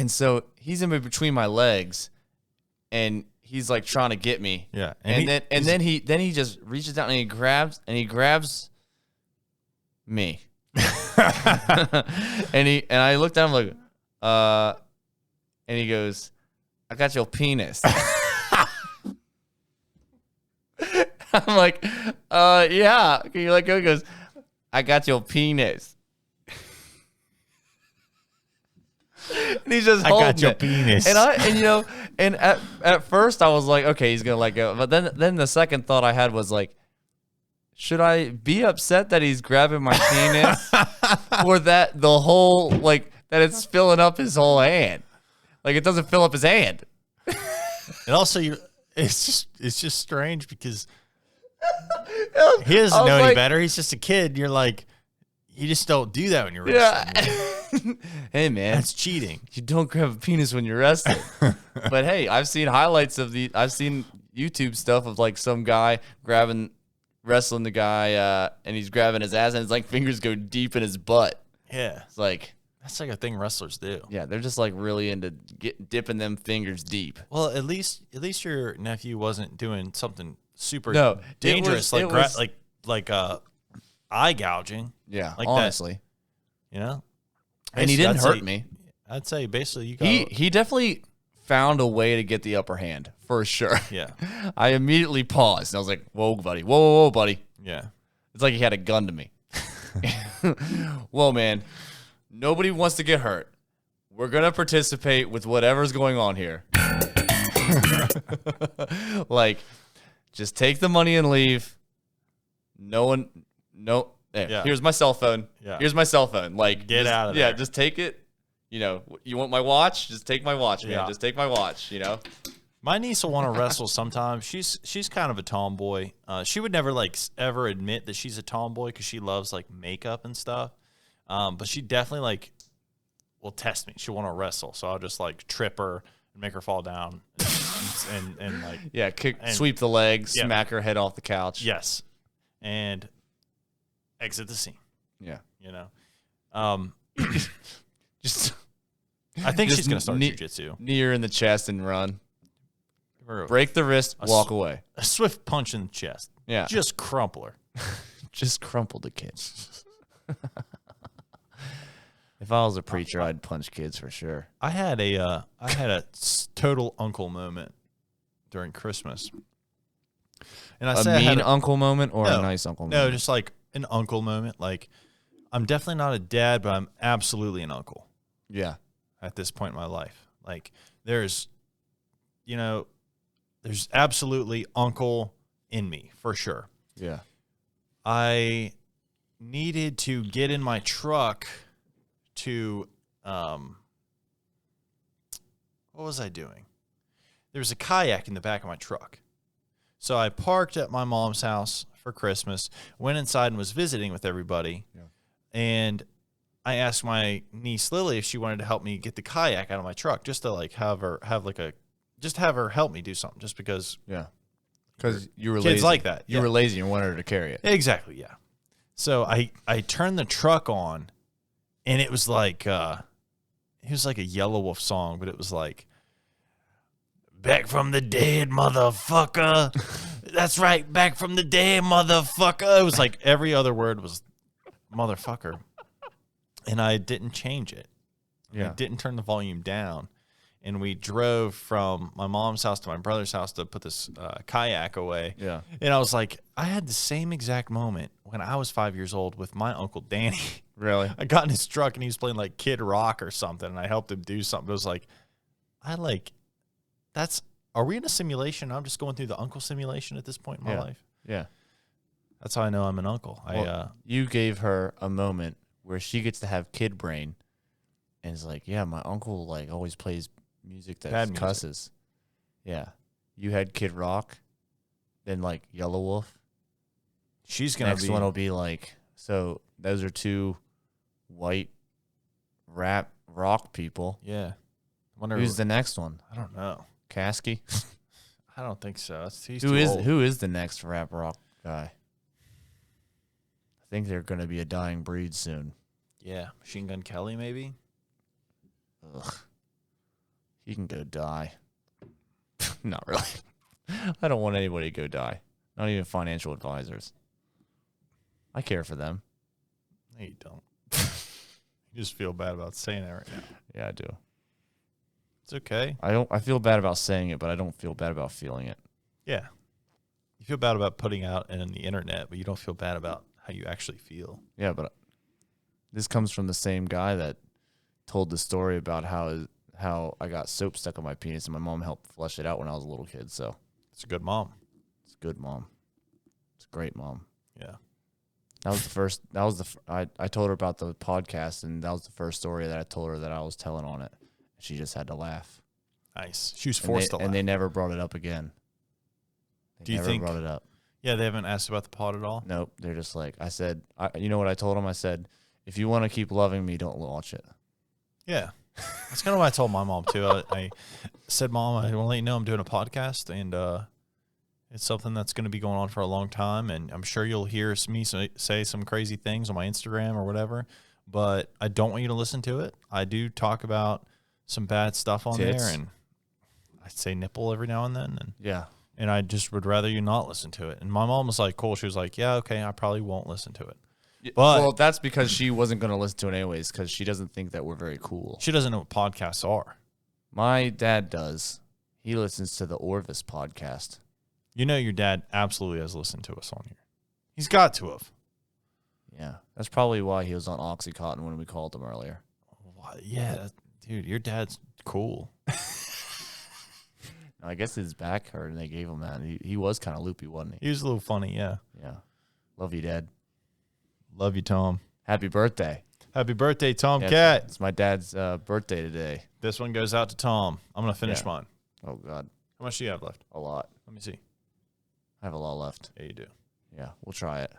so he's in between my legs, and he's like trying to get me. Yeah. And then he just reaches down and he grabs me. and I looked down, I'm like, and he goes, I got your penis. I'm like, yeah. Can you let go? He goes, I got your penis. And he's just holding I got your it. penis. And at first I was like, okay, he's gonna let go. But then the second thought I had was like, should I be upset that he's grabbing my penis, or that the whole that it's filling up his whole hand? Like it doesn't fill up his hand. And also, it's just strange because he doesn't know any better. He's just a kid. You're like, you just don't do that when you're wrestling. Yeah. Hey man, that's cheating. You don't grab a penis when you're wrestling. But hey, I've seen YouTube stuff of like some guy wrestling the guy, and he's grabbing his ass, and his like fingers go deep in his butt. Yeah, it's like that's like a thing wrestlers do. Yeah, they're just like really into dipping them fingers deep. Well, at least your nephew wasn't doing something super No, dangerous, it was, like eye gouging. yeah, like honestly. That, you know. And he didn't hurt me. I'd say basically you got He definitely found a way to get the upper hand for sure. Yeah. I immediately paused and I was like, "Whoa, buddy! Whoa, buddy!" Yeah. It's like he had a gun to me. Well, man, nobody wants to get hurt. We're gonna participate with whatever's going on here. Like, just take the money and leave. No. There, Yeah. Here's my cell phone. Yeah. Here's my cell phone. Like, Get out of there. Yeah, just take it. You know, you want my watch? Just take my watch, man. Yeah. Just take my watch. You know. My niece will want to wrestle sometimes. She's kind of a tomboy. She would never ever admit that she's a tomboy because she loves like makeup and stuff. But she definitely will test me. She'll want to wrestle, so I'll just like trip her and make her fall down and like Yeah, sweep the leg, Yeah. smack her head off the couch. yes, and exit the scene. Yeah. You know, Just I think Just she's gonna start knee- jujitsu. knee her in the chest and run. Give her Break the wrist, walk away. a swift punch in the chest. Yeah. Just crumple her. Just crumple the kid. If I was a preacher, I'd punch kids for sure. I had a total uncle moment during Christmas, and I A said I had mean uncle moment or No, a nice uncle no, moment? just like an uncle moment. Like I'm definitely not a dad, but I'm absolutely an uncle Yeah. at this point in my life. Like there's absolutely uncle in me for sure. Yeah. I needed to get in my truck to what was I doing? There was a kayak in the back of my truck. So I parked at my mom's house for Christmas, went inside and was visiting with everybody. Yeah. And I asked my niece Lily if she wanted to help me get the kayak out of my truck, just to like have her help me do something, just because Yeah. Because you were kids lazy. like that. You Yeah. were lazy and wanted her to carry it. Exactly, yeah. So I turned the truck on, and it was like a Yellow Wolf song, but it was like, "Back from the dead, motherfucker." That's right, back from the dead, motherfucker. It was like every other word was motherfucker, and I didn't change it. Yeah. I didn't turn the volume down. And we drove from my mom's house to my brother's house to put this kayak away. Yeah. And I was like, I had the same exact moment when I was 5 years old with my Uncle Danny. Really? I got in his truck and he was playing like Kid Rock or something, and I helped him do something. It was like, are we in a simulation? I'm just going through the uncle simulation at this point in my life. Yeah. That's how I know I'm an uncle. Well, you gave her a moment where she gets to have kid brain and is like, yeah, my uncle like always plays music that Bad music. cusses. Yeah. You had Kid Rock, then like Yellow Wolf. She's going to Next be. one will be like, so those are two white rap rock people. Yeah. I wonder Who's the next one? I don't know. Casky? I don't think so. He's Who too is old. who is the next rap rock guy? I think they're going to be a dying breed soon. Yeah. Machine Gun Kelly, maybe? Ugh. He can go die. Not really. I don't want anybody to go die. Not even financial advisors. I care for them. No, you don't. You just feel bad about saying that right now. Yeah, I do. It's okay. I feel bad about saying it, but I don't feel bad about feeling it. Yeah. You feel bad about putting out on the internet, but you don't feel bad about how you actually feel. Yeah, but this comes from the same guy that told the story about how I got soap stuck on my penis and my mom helped flush it out when I was a little kid. So It's a good mom. it's a good mom. It's a great mom. Yeah. That was the first. That was I told her about the podcast, and that was the first story that I told her that I was telling on it. She just had to laugh. Nice. She was forced to laugh. And they never brought it up again. Do you think? Brought it up? Yeah, they haven't asked about the pod at all. Nope. They're just like, I said. You know what I told them? I said, if you want to keep loving me, don't watch it. Yeah. That's kind of what I told my mom, too. I said, Mom, I want to let you know I'm doing a podcast, and it's something that's going to be going on for a long time, and I'm sure you'll hear me say some crazy things on my Instagram or whatever, but I don't want you to listen to it. I do talk about some bad stuff on Tits. there, and I say nipple every now and then. And Yeah. and I just would rather you not listen to it. And my mom was like, cool. She was like, yeah, okay, I probably won't listen to it. But well, that's because she wasn't going to listen to it anyways, because she doesn't think that we're very cool. she doesn't know what podcasts are. My dad does. He listens to the Orvis podcast. You know your dad absolutely has listened to us on here. He's got to have. Yeah, that's probably why he was on Oxycontin when we called him earlier. Yeah, dude, your dad's cool. I guess his back hurt and they gave him that. He was kind of loopy, wasn't he? He was a little funny, yeah. Yeah. Love you, Dad. Love you, Tom. Happy birthday. Happy birthday, Tom Yeah, Cat. It's my dad's birthday today. This one goes out to Tom. I'm going to finish mine. Oh, God. How much do you have left? A lot. Let me see. I have a lot left. Yeah, you do. Yeah, we'll try it.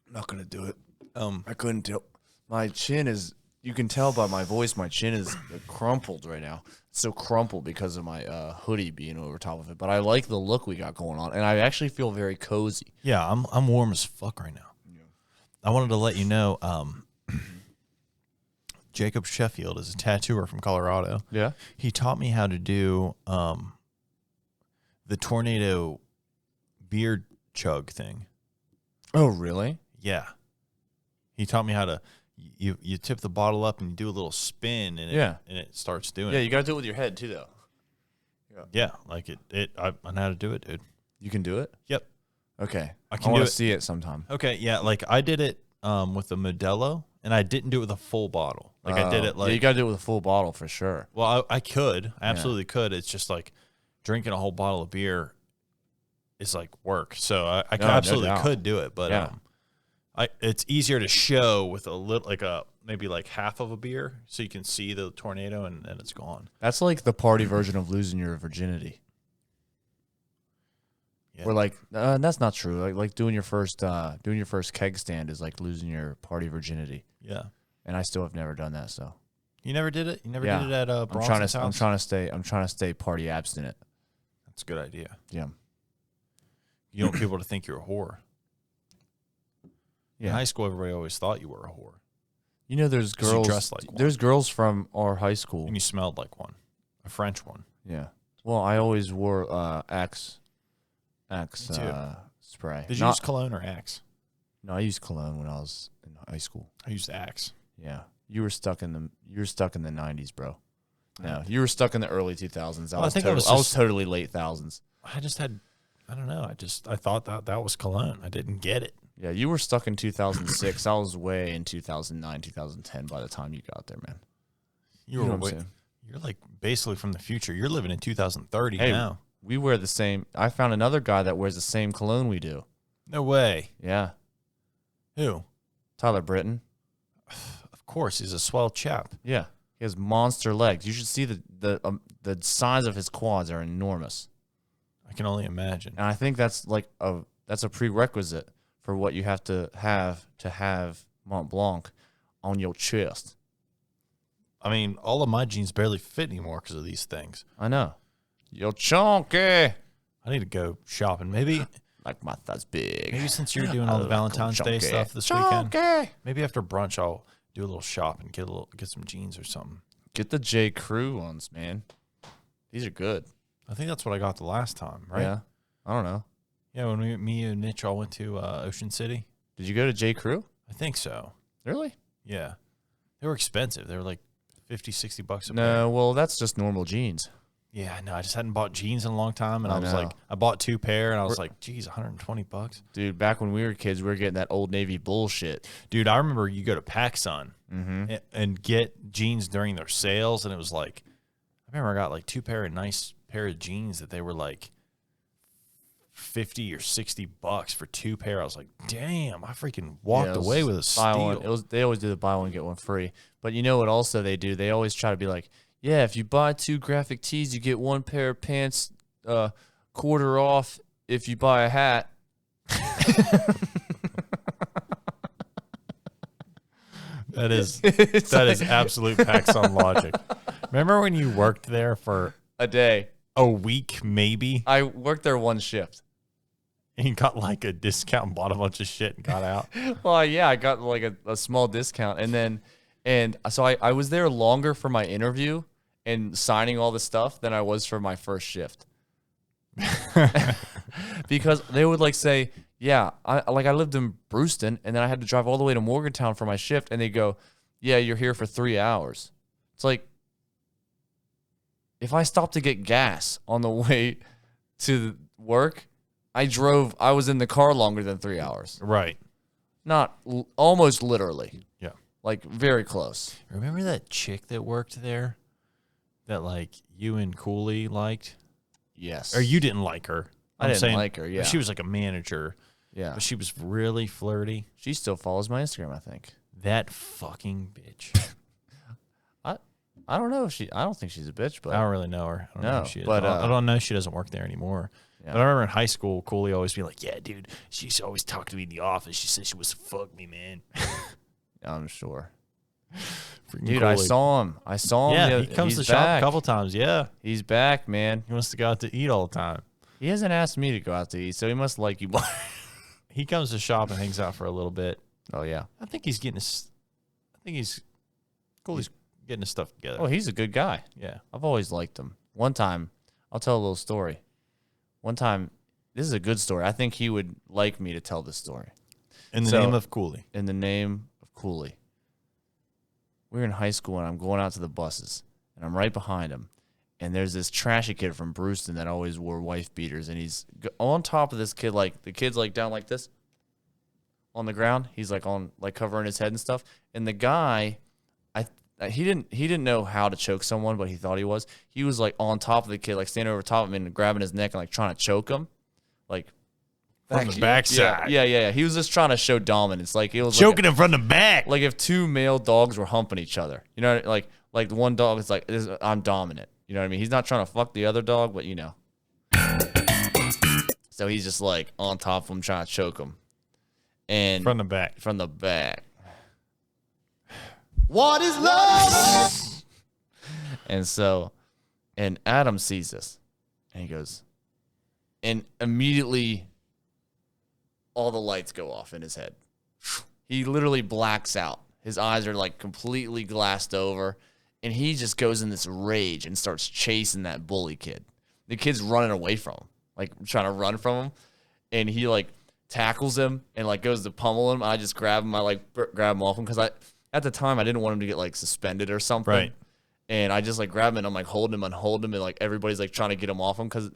I'm not going to do it. I couldn't tell. My chin is, you can tell by my voice, my chin is crumpled right now. It's so crumpled because of my hoodie being over top of it. But I like the look we got going on, and I actually feel very cozy. Yeah, I'm warm as fuck right now. Yeah. I wanted to let you know, Jacob Sheffield is a tattooer from Colorado. Yeah. He taught me how to do the tornado beard chug thing. Oh, really? Yeah. He taught me how to you tip the bottle up and you do a little spin and it starts doing Yeah, it. you got to do it with your head too, though. Yeah, like I know how to do it, dude. You can do it? Yep. Okay. I can want do to it. see it sometime. Okay, yeah, like I did it with the Modelo and I didn't do it with a full bottle. Like I did it like yeah, you got to do it with a full bottle for sure. well, I could. I absolutely could. It's just like drinking a whole bottle of beer is like work. So I absolutely could do it, but it's easier to show with a little, like maybe like half of a beer, so you can see the tornado and then it's gone. That's like the party version of losing your virginity. Yeah. We're like, that's not true. Like doing your first keg stand is like losing your party virginity. Yeah. And I still have never done that. So You never did it. You never did it at Bronson's house. I'm trying to stay party abstinent. That's a good idea. Yeah. You don't want people to think you're a whore. Yeah. In high school, everybody always thought you were a whore. You know, there's 'Cause you girls. dressed like one. There's girls from our high school. And you smelled like one, a French one. Yeah. Well, I always wore Axe spray. Did you use cologne or Axe? No, I used cologne when I was in high school. I used Axe. Yeah. You were stuck in the 90s, bro. No, you were stuck in the early 2000s. I was totally late thousands. I don't know. I thought that was cologne. I didn't get it. Yeah, you were stuck in 2006. I was way in 2009, 2010 by the time you got there, man. You're like basically from the future. You're living in 2030 now. We wear the same. I found another guy that wears the same cologne we do. No way. Yeah. Who? Tyler Britton. Of course, he's a swell chap. Yeah. He has monster legs. You should see the size of his quads are enormous. I can only imagine. And I think that's like a prerequisite for what you have to have Mont Blanc on your chest. I mean, all of my jeans barely fit anymore because of these things. I know. You're chunky. I need to go shopping. Maybe like my thighs big. Maybe since you're doing all the Valentine's Day stuff this weekend, maybe after brunch I'll do a little shop and get some jeans or something. Get the J. Crew ones, man. These are good. I think that's what I got the last time, right? Yeah. I don't know. Yeah, when me and Mitch all went to Ocean City. Did you go to J. Crew? I think so. Really? Yeah. They were expensive. They were like $50-$60 a pair. No, well, that's just normal jeans. Yeah, no, I just hadn't bought jeans in a long time, and I was like, I bought 2 pair, and I was like, geez, $120. Dude, back when we were kids, we were getting that Old Navy bullshit. Dude, I remember you go to PacSun and get jeans during their sales, and it was like, I remember I got like 2 pair of nice pair of jeans that they were like $50 or $60 for 2 pair. I was like, damn, I freaking walked away with a steal. They always do the buy one get one free. But you know what? Also, they do. They always try to be like, yeah, if you buy 2 graphic tees, you get 1 pair of pants, quarter off. If you buy a hat. That is absolute PacSun logic. Remember when you worked there for a day, a week, maybe? I worked there 1 shift. And you got like a discount, bought a bunch of shit and got out. Well, yeah, I got like a small discount. And then And so I was there longer for my interview and signing all the stuff than I was for my first shift. Because they would like say, yeah, I lived in Brewston and then I had to drive all the way to Morgantown for my shift. And they go, yeah, you're here for 3 hours. It's like, if I stopped to get gas on the way to work, I was in the car longer than 3 hours. Right. Not almost literally. Yeah. Like very close. Remember that chick that worked there that like you and Cooley liked? Yes. Or you didn't like her. I didn't like her, yeah. She was like a manager. Yeah. But she was really flirty. She still follows my Instagram, I think. That fucking bitch. I don't know if I don't think she's a bitch, but I don't really know her. I don't know if she is. But, I don't know if she doesn't work there anymore. Yeah. But I remember in high school, Cooley always be like, yeah, dude, she's always talking to me in the office. She said she was to fuck me, man. I'm sure. Freaking Dude, Cooley. I saw him. Yeah, he comes to the shop a couple times. Yeah. He's back, man. He wants to go out to eat all the time. He hasn't asked me to go out to eat, so he must like you more. He comes to shop and hangs out for a little bit. Oh, yeah. I think he's Cooley's getting his stuff together. Oh, he's a good guy. Yeah. I've always liked him. One time, I'll tell a little story. One time, this is a good story. I think he would like me to tell this story. In the name of Cooley. In the name of Cooley. We were in high school, and I'm going out to the buses, and I'm right behind him. And there's this trashy kid from Brewston that always wore wife beaters, and he's on top of this kid, like the kid's like down like this on the ground. He's like on like covering his head and stuff. And the guy, he didn't know how to choke someone, but he thought he was. He was like on top of the kid, like standing over top of him and grabbing his neck and like trying to choke him, like From the backside. Yeah. He was just trying to show dominance, like it was Choking him from the back. like if two male dogs were humping each other. You know, like one dog is like, I'm dominant. You know what I mean? He's not trying to fuck the other dog, but you know. So he's just like on top of him trying to choke him. And From the back. From the back. What is love? And Adam sees this. And he goes, and immediately all the lights go off in his head. He literally blacks out. His eyes are like completely glassed over. And he just goes in this rage and starts chasing that bully kid. The kid's running away from him, like trying to run from him. And he like tackles him and like goes to pummel him. I just grab him. I like grab him off him because at the time I didn't want him to get like suspended or something. Right. And I just like grab him and I'm like holding him, unholding him, and like everybody's like trying to get him off him because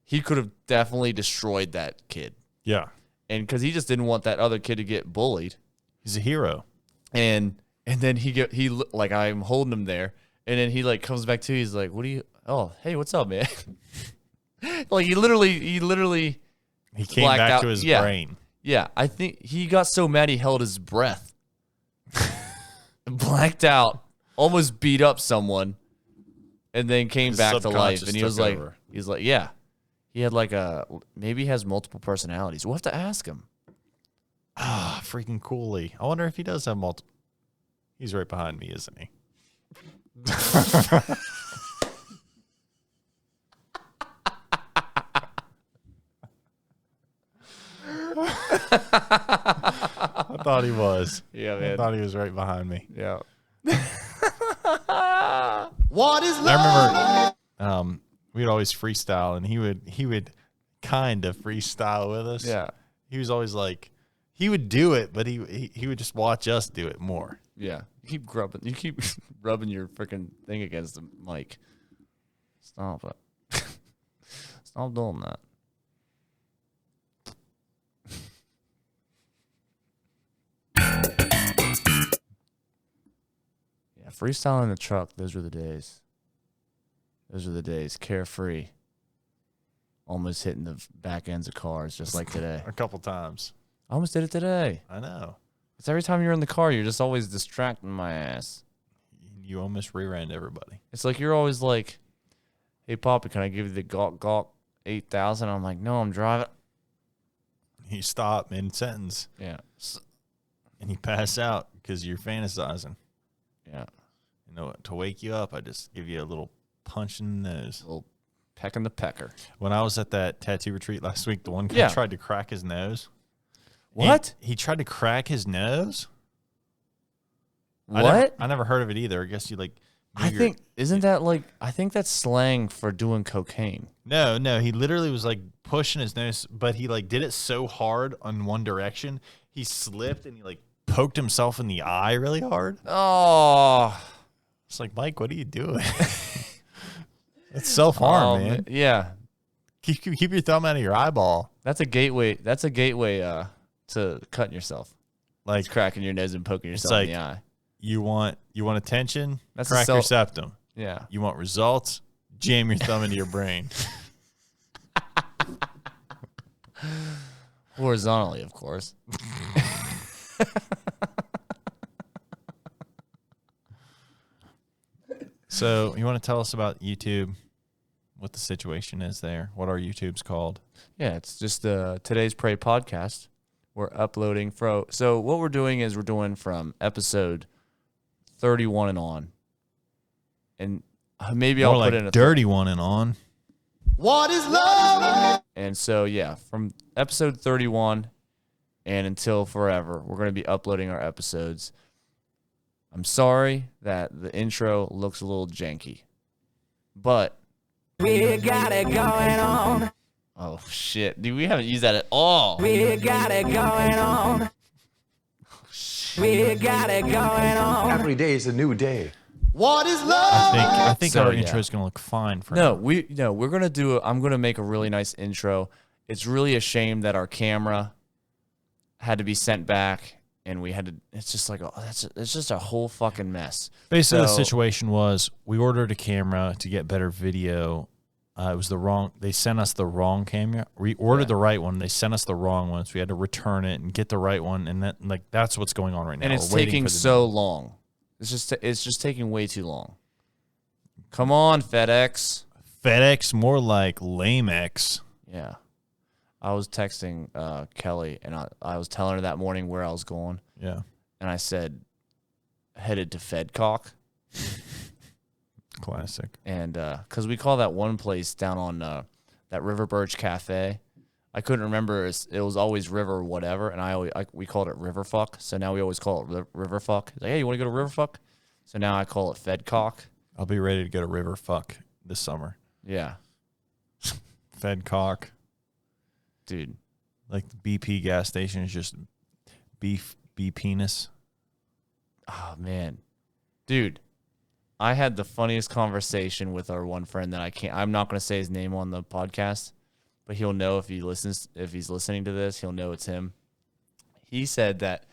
he could have definitely destroyed that kid. Yeah. And because he just didn't want that other kid to get bullied. He's a hero. And then he like I'm holding him there, and then he like comes back to. He's like, "What do you? Oh, hey, what's up, man?" Like he literally He came back out. to his brain. Yeah, I think he got so mad he held his breath, blacked out, almost beat up someone, and then came His back to life. subconscious And he was took like, over. yeah, he had like maybe he has multiple personalities. We'll have to ask him. Ah, freaking Cooley. I wonder if he does have multiple. He's right behind me, isn't he? I thought he was. Yeah, I man. thought he was right behind me. Yeah. What is love? I remember we'd always freestyle, and he would kind of freestyle with us. Yeah. He was always like, he would do it, but he would just watch us do it more. Yeah. You keep rubbing your freaking thing against the mic. Stop it. Stop doing that. Yeah, freestyle in the truck, those were the days. Those were the days. Carefree. Almost hitting the back ends of cars just like today. A couple times. I almost did it today. I know. It's every time you're in the car, you're just always distracting my ass. You almost rear-end everybody. It's like you're always like, "Hey, Papa, can I give you the Gawk 8000?" I'm like, "No, I'm driving." You stop mid-sentence, Yeah. and you pass out because you're fantasizing. Yeah. You know, to wake you up, I just give you a little punch in the nose. A little peck in the pecker. When I was at that tattoo retreat last week, the one guy Yeah. tried to crack his nose. What? He tried to crack his nose. What? I never heard of it either. I guess you like. I think that's slang for doing cocaine. No. He literally was like pushing his nose, but he like did it so hard on one direction, he slipped and he like poked himself in the eye really hard. Oh, It's like, Mike, what are you doing? That's self-harm, man. Yeah, Keep your thumb out of your eyeball. that's a gateway. That's a gateway to cutting yourself. Like It's cracking your nose and poking yourself like- in the eye. you want attention, That's crack your septum. Yeah. You want results, jam your thumb into your brain. Horizontally, of course. So you want to tell us about YouTube, what the situation is there, what our YouTube's called? Yeah, it's just Today's Prey podcast. We're uploading so what we're doing is we're doing from episode 31 and on. And maybe More I'll like put in a dirty one and on. What is love? And so, yeah, from episode 31 and until forever, we're going to be uploading our episodes. I'm sorry that the intro looks a little janky, but We got it going on. oh shit, dude, we haven't used that at all. We got it going on. We got it going on. Every day is a new day. What is love? I think So, our yeah. intro is going to look fine for No, now. we're gonna do. I'm gonna make a really nice intro. It's really a shame that our camera had to be sent back, and we had to. It's just like it's just a whole fucking mess. Basically, the So- situation was we ordered a camera to get better video. It was the wrong. They sent us the wrong camera. We ordered the right one. They sent us the wrong one, so we had to return it and get the right one. And that's what's going on right now. And it's We're waiting taking for the- so long. It's just taking way too long. Come on, FedEx. FedEx, more like Lamex. Yeah. I was texting Kelly, and I was telling her that morning where I was going, Yeah, and I said, headed to Fedcock. classic. And because we call that one place down on that River Birch Cafe, I couldn't remember. It was always River whatever, and we called it River Fuck. So now we always call it River Fuck. He's like, hey, you want to go to River Fuck? So now I call it Fedcock. I'll be ready to go to River Fuck this summer. Yeah, Fedcock, dude. like the BP gas station is just beef penis. Oh man, dude. I had the funniest conversation with our one friend that I'm not going to say his name on the podcast, but he'll know if he's listening to this, he'll know it's him. He said that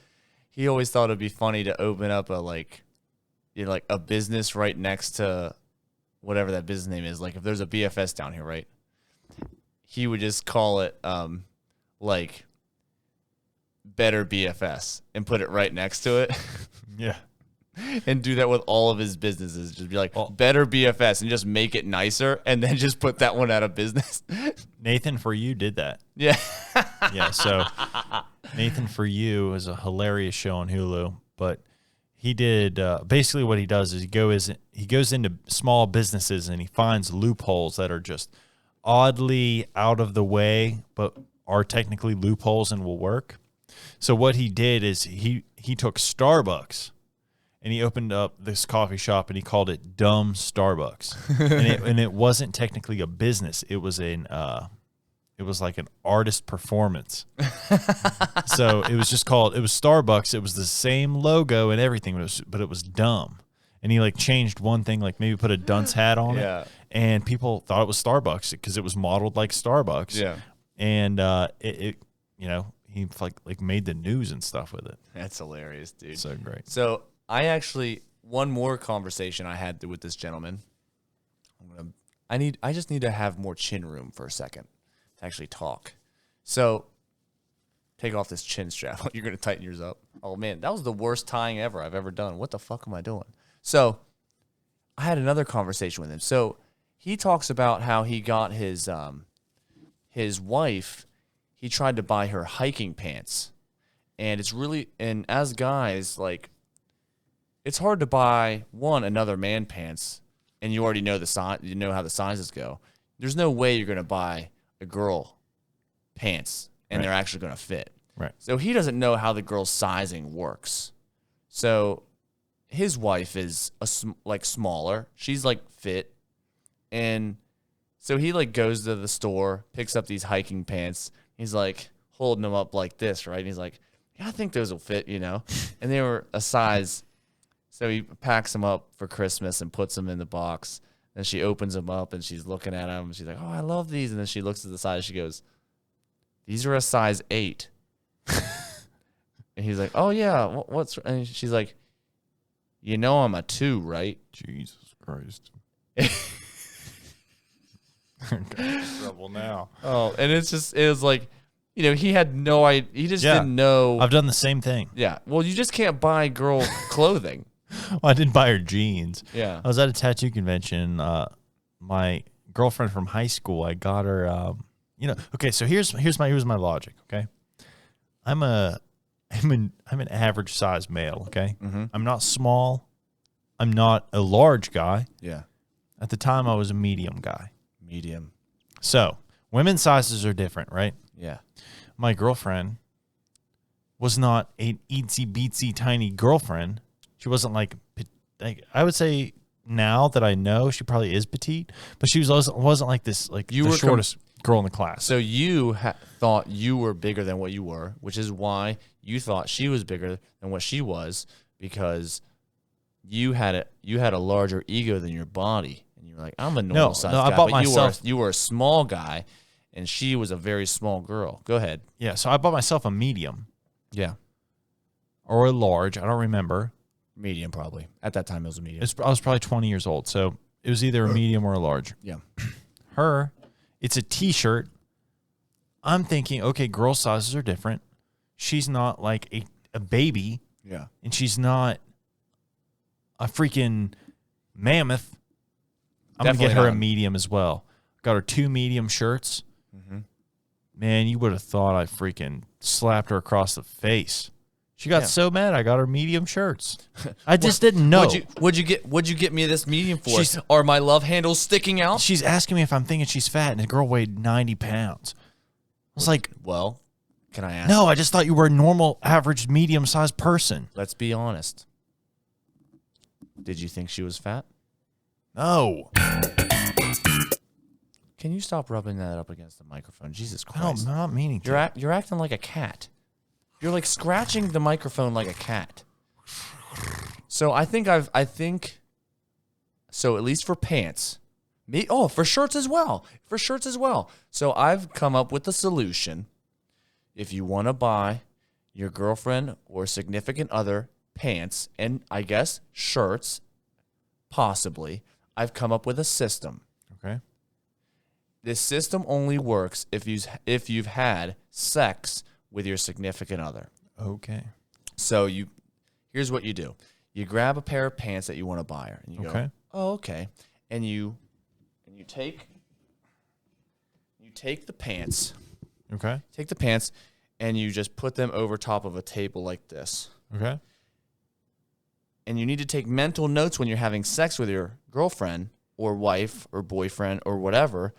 he always thought it'd be funny to open up a business right next to whatever that business name is. Like if there's a BFS down here, right? He would just call it like Better BFS and put it right next to it. Yeah. And do that with all of his businesses. Just be like, Better BFS, and just make it nicer, and then just put that one out of business. Nathan For You did that. Yeah. Yeah, so Nathan For You is a hilarious show on Hulu, but he did basically what he does is he goes into small businesses and he finds loopholes that are just oddly out of the way, but are technically loopholes and will work. So what he did is he took Starbucks and he opened up this coffee shop and he called it Dumb Starbucks. and it wasn't technically a business. It was it was like an artist performance. So it was Starbucks. It was the same logo and everything, but it was dumb. And he like changed one thing, like maybe put a dunce hat on it. And people thought it was Starbucks because it was modeled like Starbucks. Yeah. And it he like made the news and stuff with it. That's hilarious, dude. So great. So one more conversation I had with this gentleman. I just need to have more chin room for a second to actually talk. So take off this chin strap. You're going to tighten yours up. Oh man, that was the worst tying ever I've ever done. What the fuck am I doing? So I had another conversation with him. So he talks about how he got his wife, he tried to buy her hiking pants. And as guys, like, it's hard to buy another man pants, and you already know the size, you know how the sizes go. There's no way you're going to buy a girl pants and they're actually going to fit. Right. So he doesn't know how the girl's sizing works. So his wife is like smaller. She's like fit. And so he like goes to the store, picks up these hiking pants. He's like holding them up like this, right? And he's like, yeah, I think those will fit, you know? And they were a size. So he packs them up for Christmas and puts them in the box. And she opens them up and she's looking at them. She's like, oh, I love these. And then she looks at the size. She goes, these are a size 8. And he's like, oh, yeah. What's? And she's like, you know I'm a 2, right? Jesus Christ. Trouble now. Oh, and it was like, you know, he had no idea. He just didn't know. I've done the same thing. Yeah. Well, you just can't buy girl clothing. Well, I didn't buy her jeans. Yeah. I was at a tattoo convention. My girlfriend from high school, I got her, okay, so here's my logic, okay? I'm an average size male, okay? Mm-hmm. I'm not small. I'm not a large guy. Yeah. At the time, I was a medium guy. Medium. So women's sizes are different, right? Yeah. My girlfriend was not an itsy beatsy tiny girlfriend. She wasn't like I would say now that I know she probably is petite, but she wasn't like this like you the were shortest girl in the class. So you thought you were bigger than what you were, which is why you thought she was bigger than what she was, because you had a larger ego than your body, and you were like, I'm a normal size guy. I bought myself. You were a small guy, and she was a very small girl. Go ahead. Yeah, so I bought myself a medium. Yeah. Or a large. I don't remember. Medium, probably. At that time, it was a medium. I was probably 20 years old, so it was either a medium or a large. Yeah. Her, it's a T-shirt. I'm thinking, okay, girl sizes are different. She's not like a baby. Yeah. And she's not a freaking mammoth. I'm going to get her a medium as well. Got her 2 medium shirts. Mm-hmm. Man, you would have thought I freaking slapped her across the face. She got so mad I got her medium shirts. I just didn't know. What'd you get me this medium for? Are my love handles sticking out? She's asking me if I'm thinking she's fat, and the girl weighed 90 pounds. I was like, well, can I ask? No, I just thought you were a normal, average, medium-sized person. Let's be honest. Did you think she was fat? No. Can you stop rubbing that up against the microphone? Jesus Christ. I'm not meaning to. You're acting like a cat. You're like scratching the microphone like a cat. So I think so at least for pants. For shirts as well. So I've come up with a solution. If you want to buy your girlfriend or significant other pants and I guess shirts, possibly, I've come up with a system. Okay. This system only works if you've had sex with your significant other. Okay. So here's what you do. You grab a pair of pants that you want to buy her, and you go, oh, okay. And you take the pants. Okay. Take the pants, and you just put them over top of a table like this. Okay. And you need to take mental notes when you're having sex with your girlfriend or wife or boyfriend or whatever.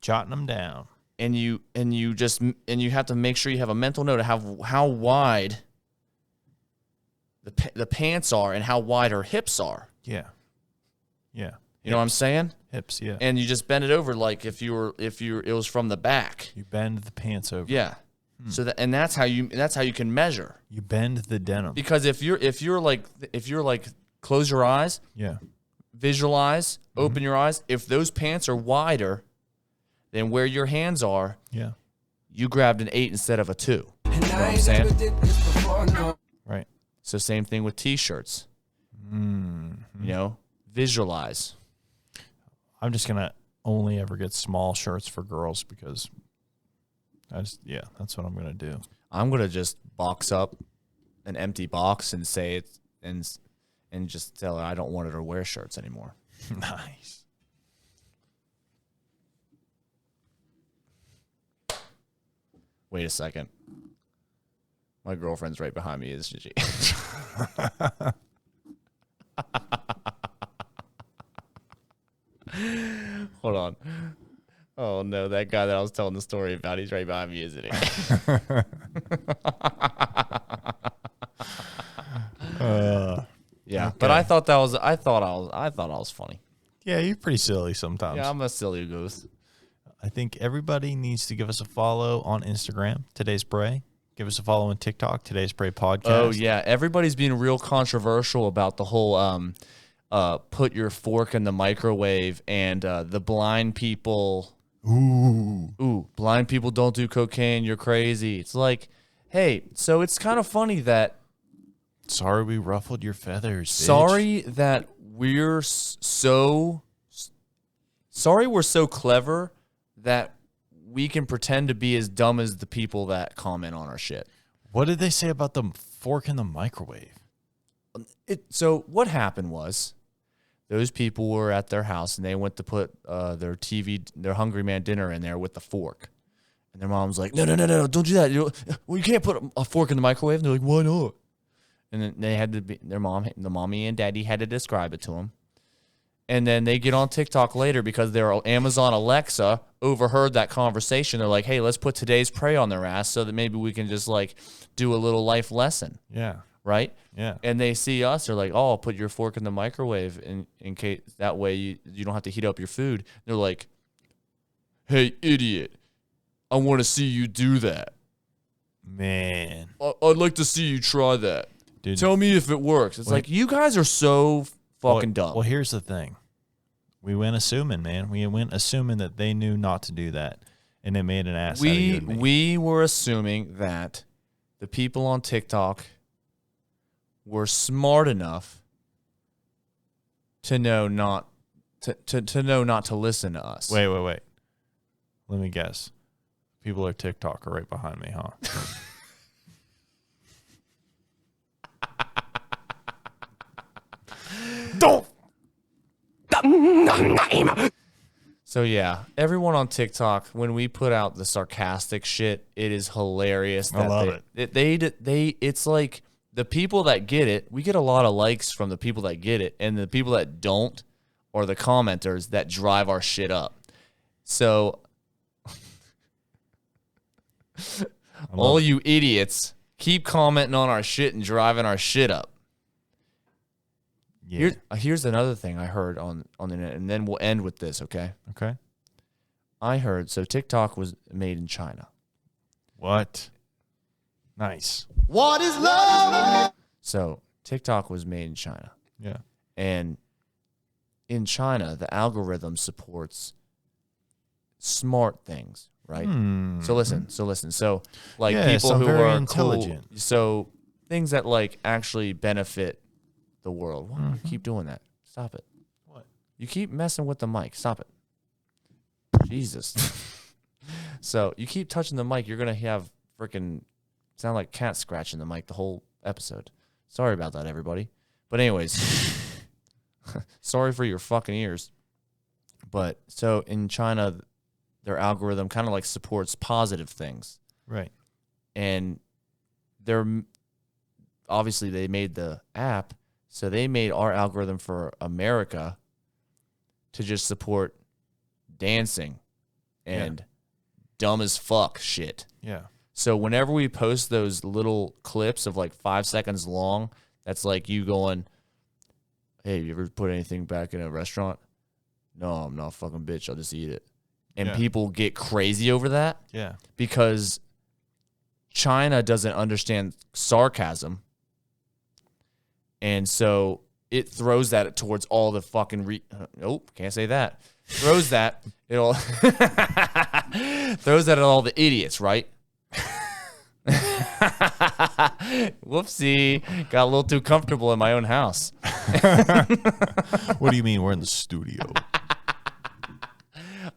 Jotting them down. And you have to make sure you have a mental note of how wide the pants are and how wide her hips are. Yeah. Yeah. You know what I'm saying? Hips, yeah. And you just bend it over like if it was from the back. You bend the pants over. Yeah. So that's how you can measure. You bend the denim. Because if you're like close your eyes. Yeah. Visualize, open your eyes. If those pants are wider than where your hands are, you grabbed an 8 instead of a 2. You know what I'm saying? Right. So same thing with T-shirts. Mm-hmm. You know, visualize. I'm just gonna only ever get small shirts for girls because that's what I'm gonna do. I'm gonna just box up an empty box and say it and just tell her I don't want her to wear shirts anymore. Nice. Wait a second. My girlfriend's right behind me, isn't she? Hold on. Oh, no, that guy that I was telling the story about, he's right behind me, isn't he? Okay. Yeah. I thought I was funny. Yeah, you're pretty silly sometimes. Yeah, I'm a silly goose. I think everybody needs to give us a follow on Instagram, Today's Pray. Give us a follow on TikTok, Today's Pray Podcast. Oh, yeah. Everybody's being real controversial about the whole put your fork in the microwave and the blind people. Ooh, blind people don't do cocaine. You're crazy. It's like, hey, so it's kind of funny that. Sorry we ruffled your feathers, bitch. Sorry that we're so. Sorry we're so clever that we can pretend to be as dumb as the people that comment on our shit. What did they say about the fork in the microwave? So what happened was those people were at their house and they went to put their Hungry Man dinner in there with the fork. And their mom's like, no, don't do that. You can't put a fork in the microwave. And they're like, why not? And then they had to be, the mommy and daddy had to describe it to them. And then they get on TikTok later because their Amazon Alexa overheard that conversation. They're like, hey, let's put Today's Pray on their ass so that maybe we can just like do a little life lesson. Yeah. Right? Yeah. And they see us, they're like, oh, I'll put your fork in the microwave in case that way you don't have to heat up your food. They're like, hey, idiot, I want to see you do that. Man. I'd like to see you try that. Dude. Tell me if it works. It's like, you guys are so fucking dumb. Well, here's the thing. We went assuming, man. We went assuming that they knew not to do that, and it made an ass out of you and me. We were assuming that the people on TikTok were smart enough to know not to listen to us. Wait. Let me guess. People are TikTok right behind me, huh? Don't. So yeah, everyone on TikTok, when we put out the sarcastic shit, it is hilarious. I love it. It's like the people that get it, we get a lot of likes from the people that get it, and the people that don't are the commenters that drive our shit up. So all you idiots keep commenting on our shit and driving our shit up. Yeah. Here's another thing I heard on the internet, and then we'll end with this, okay? Okay. I heard, so TikTok was made in China. What? Nice. What is love? So TikTok was made in China. Yeah. And in China, the algorithm supports smart things, right? So listen. So like people who very are intelligent. Cool, so things that like actually benefit the world. Why do you keep doing that? Stop it. What? You keep messing with the mic. Stop it. Jesus. So you keep touching the mic, you're gonna have freaking sound like cat scratching the mic the whole episode. Sorry about that, everybody. But anyways, sorry for your fucking ears. But so in China, their algorithm kind of like supports positive things. Right. And obviously they made the app, so they made our algorithm for America to just support dancing and dumb as fuck shit. Yeah. So whenever we post those little clips of like 5 seconds long, that's like you going, hey, you ever put anything back in a restaurant? No, I'm not a fucking bitch. I'll just eat it. And people get crazy over that. Yeah. Because China doesn't understand sarcasm. And so it throws that towards all the fucking nope, can't say that. Throws that throws that at all the idiots, right? Whoopsie, got a little too comfortable in my own house. What do you mean? We're in the studio.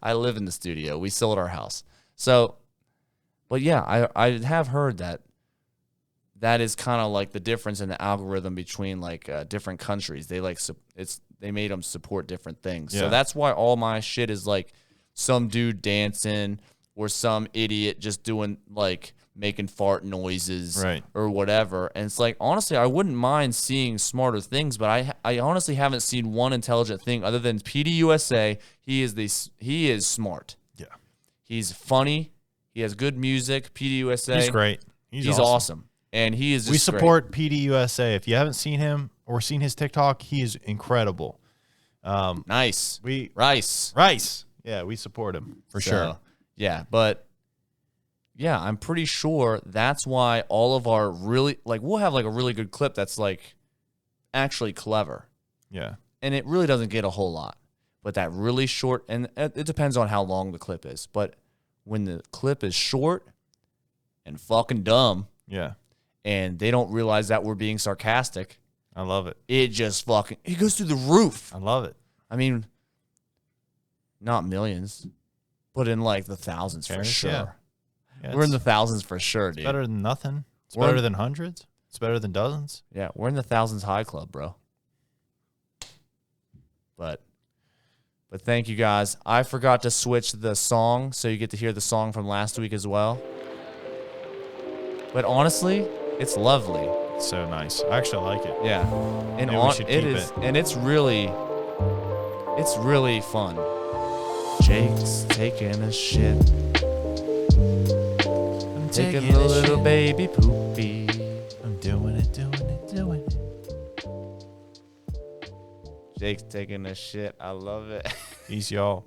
I live in the studio. We sold our house. So, but yeah, I have heard that is kind of like the difference in the algorithm between like different countries. They they made them support different things. Yeah. So that's why all my shit is like some dude dancing or some idiot just doing like making fart noises or whatever. And it's like, honestly, I wouldn't mind seeing smarter things, but I honestly haven't seen one intelligent thing other than PDUSA. He is smart. Yeah. He's funny. He has good music. PDUSA. He's great. He's awesome. And he is just we support PDUSA. If you haven't seen him, or seen his TikTok, he is incredible. Nice. Rice. Yeah, we support him for sure. Yeah, but yeah, I'm pretty sure that's why all of our really, like, we'll have like a really good clip that's like actually clever. Yeah. And it really doesn't get a whole lot. But that really short, and it depends on how long the clip is. But when the clip is short and fucking dumb, yeah, and they don't realize that we're being sarcastic, I love it. It just fucking, it goes through the roof. I love it. I mean, not millions, but in like the thousands for sure. Yeah. Yeah, we're in the thousands for sure, dude. It's better than nothing. It's better than hundreds. It's better than dozens. Yeah, we're in the thousands high club, bro. But thank you guys. I forgot to switch the song, so you get to hear the song from last week as well. But honestly, it's lovely. It's so nice. I actually like it. Yeah, and it's really fun. Jake's taking a shit. I'm taking a little baby poopy. I'm doing it. Jake's taking a shit. I love it. Peace, y'all.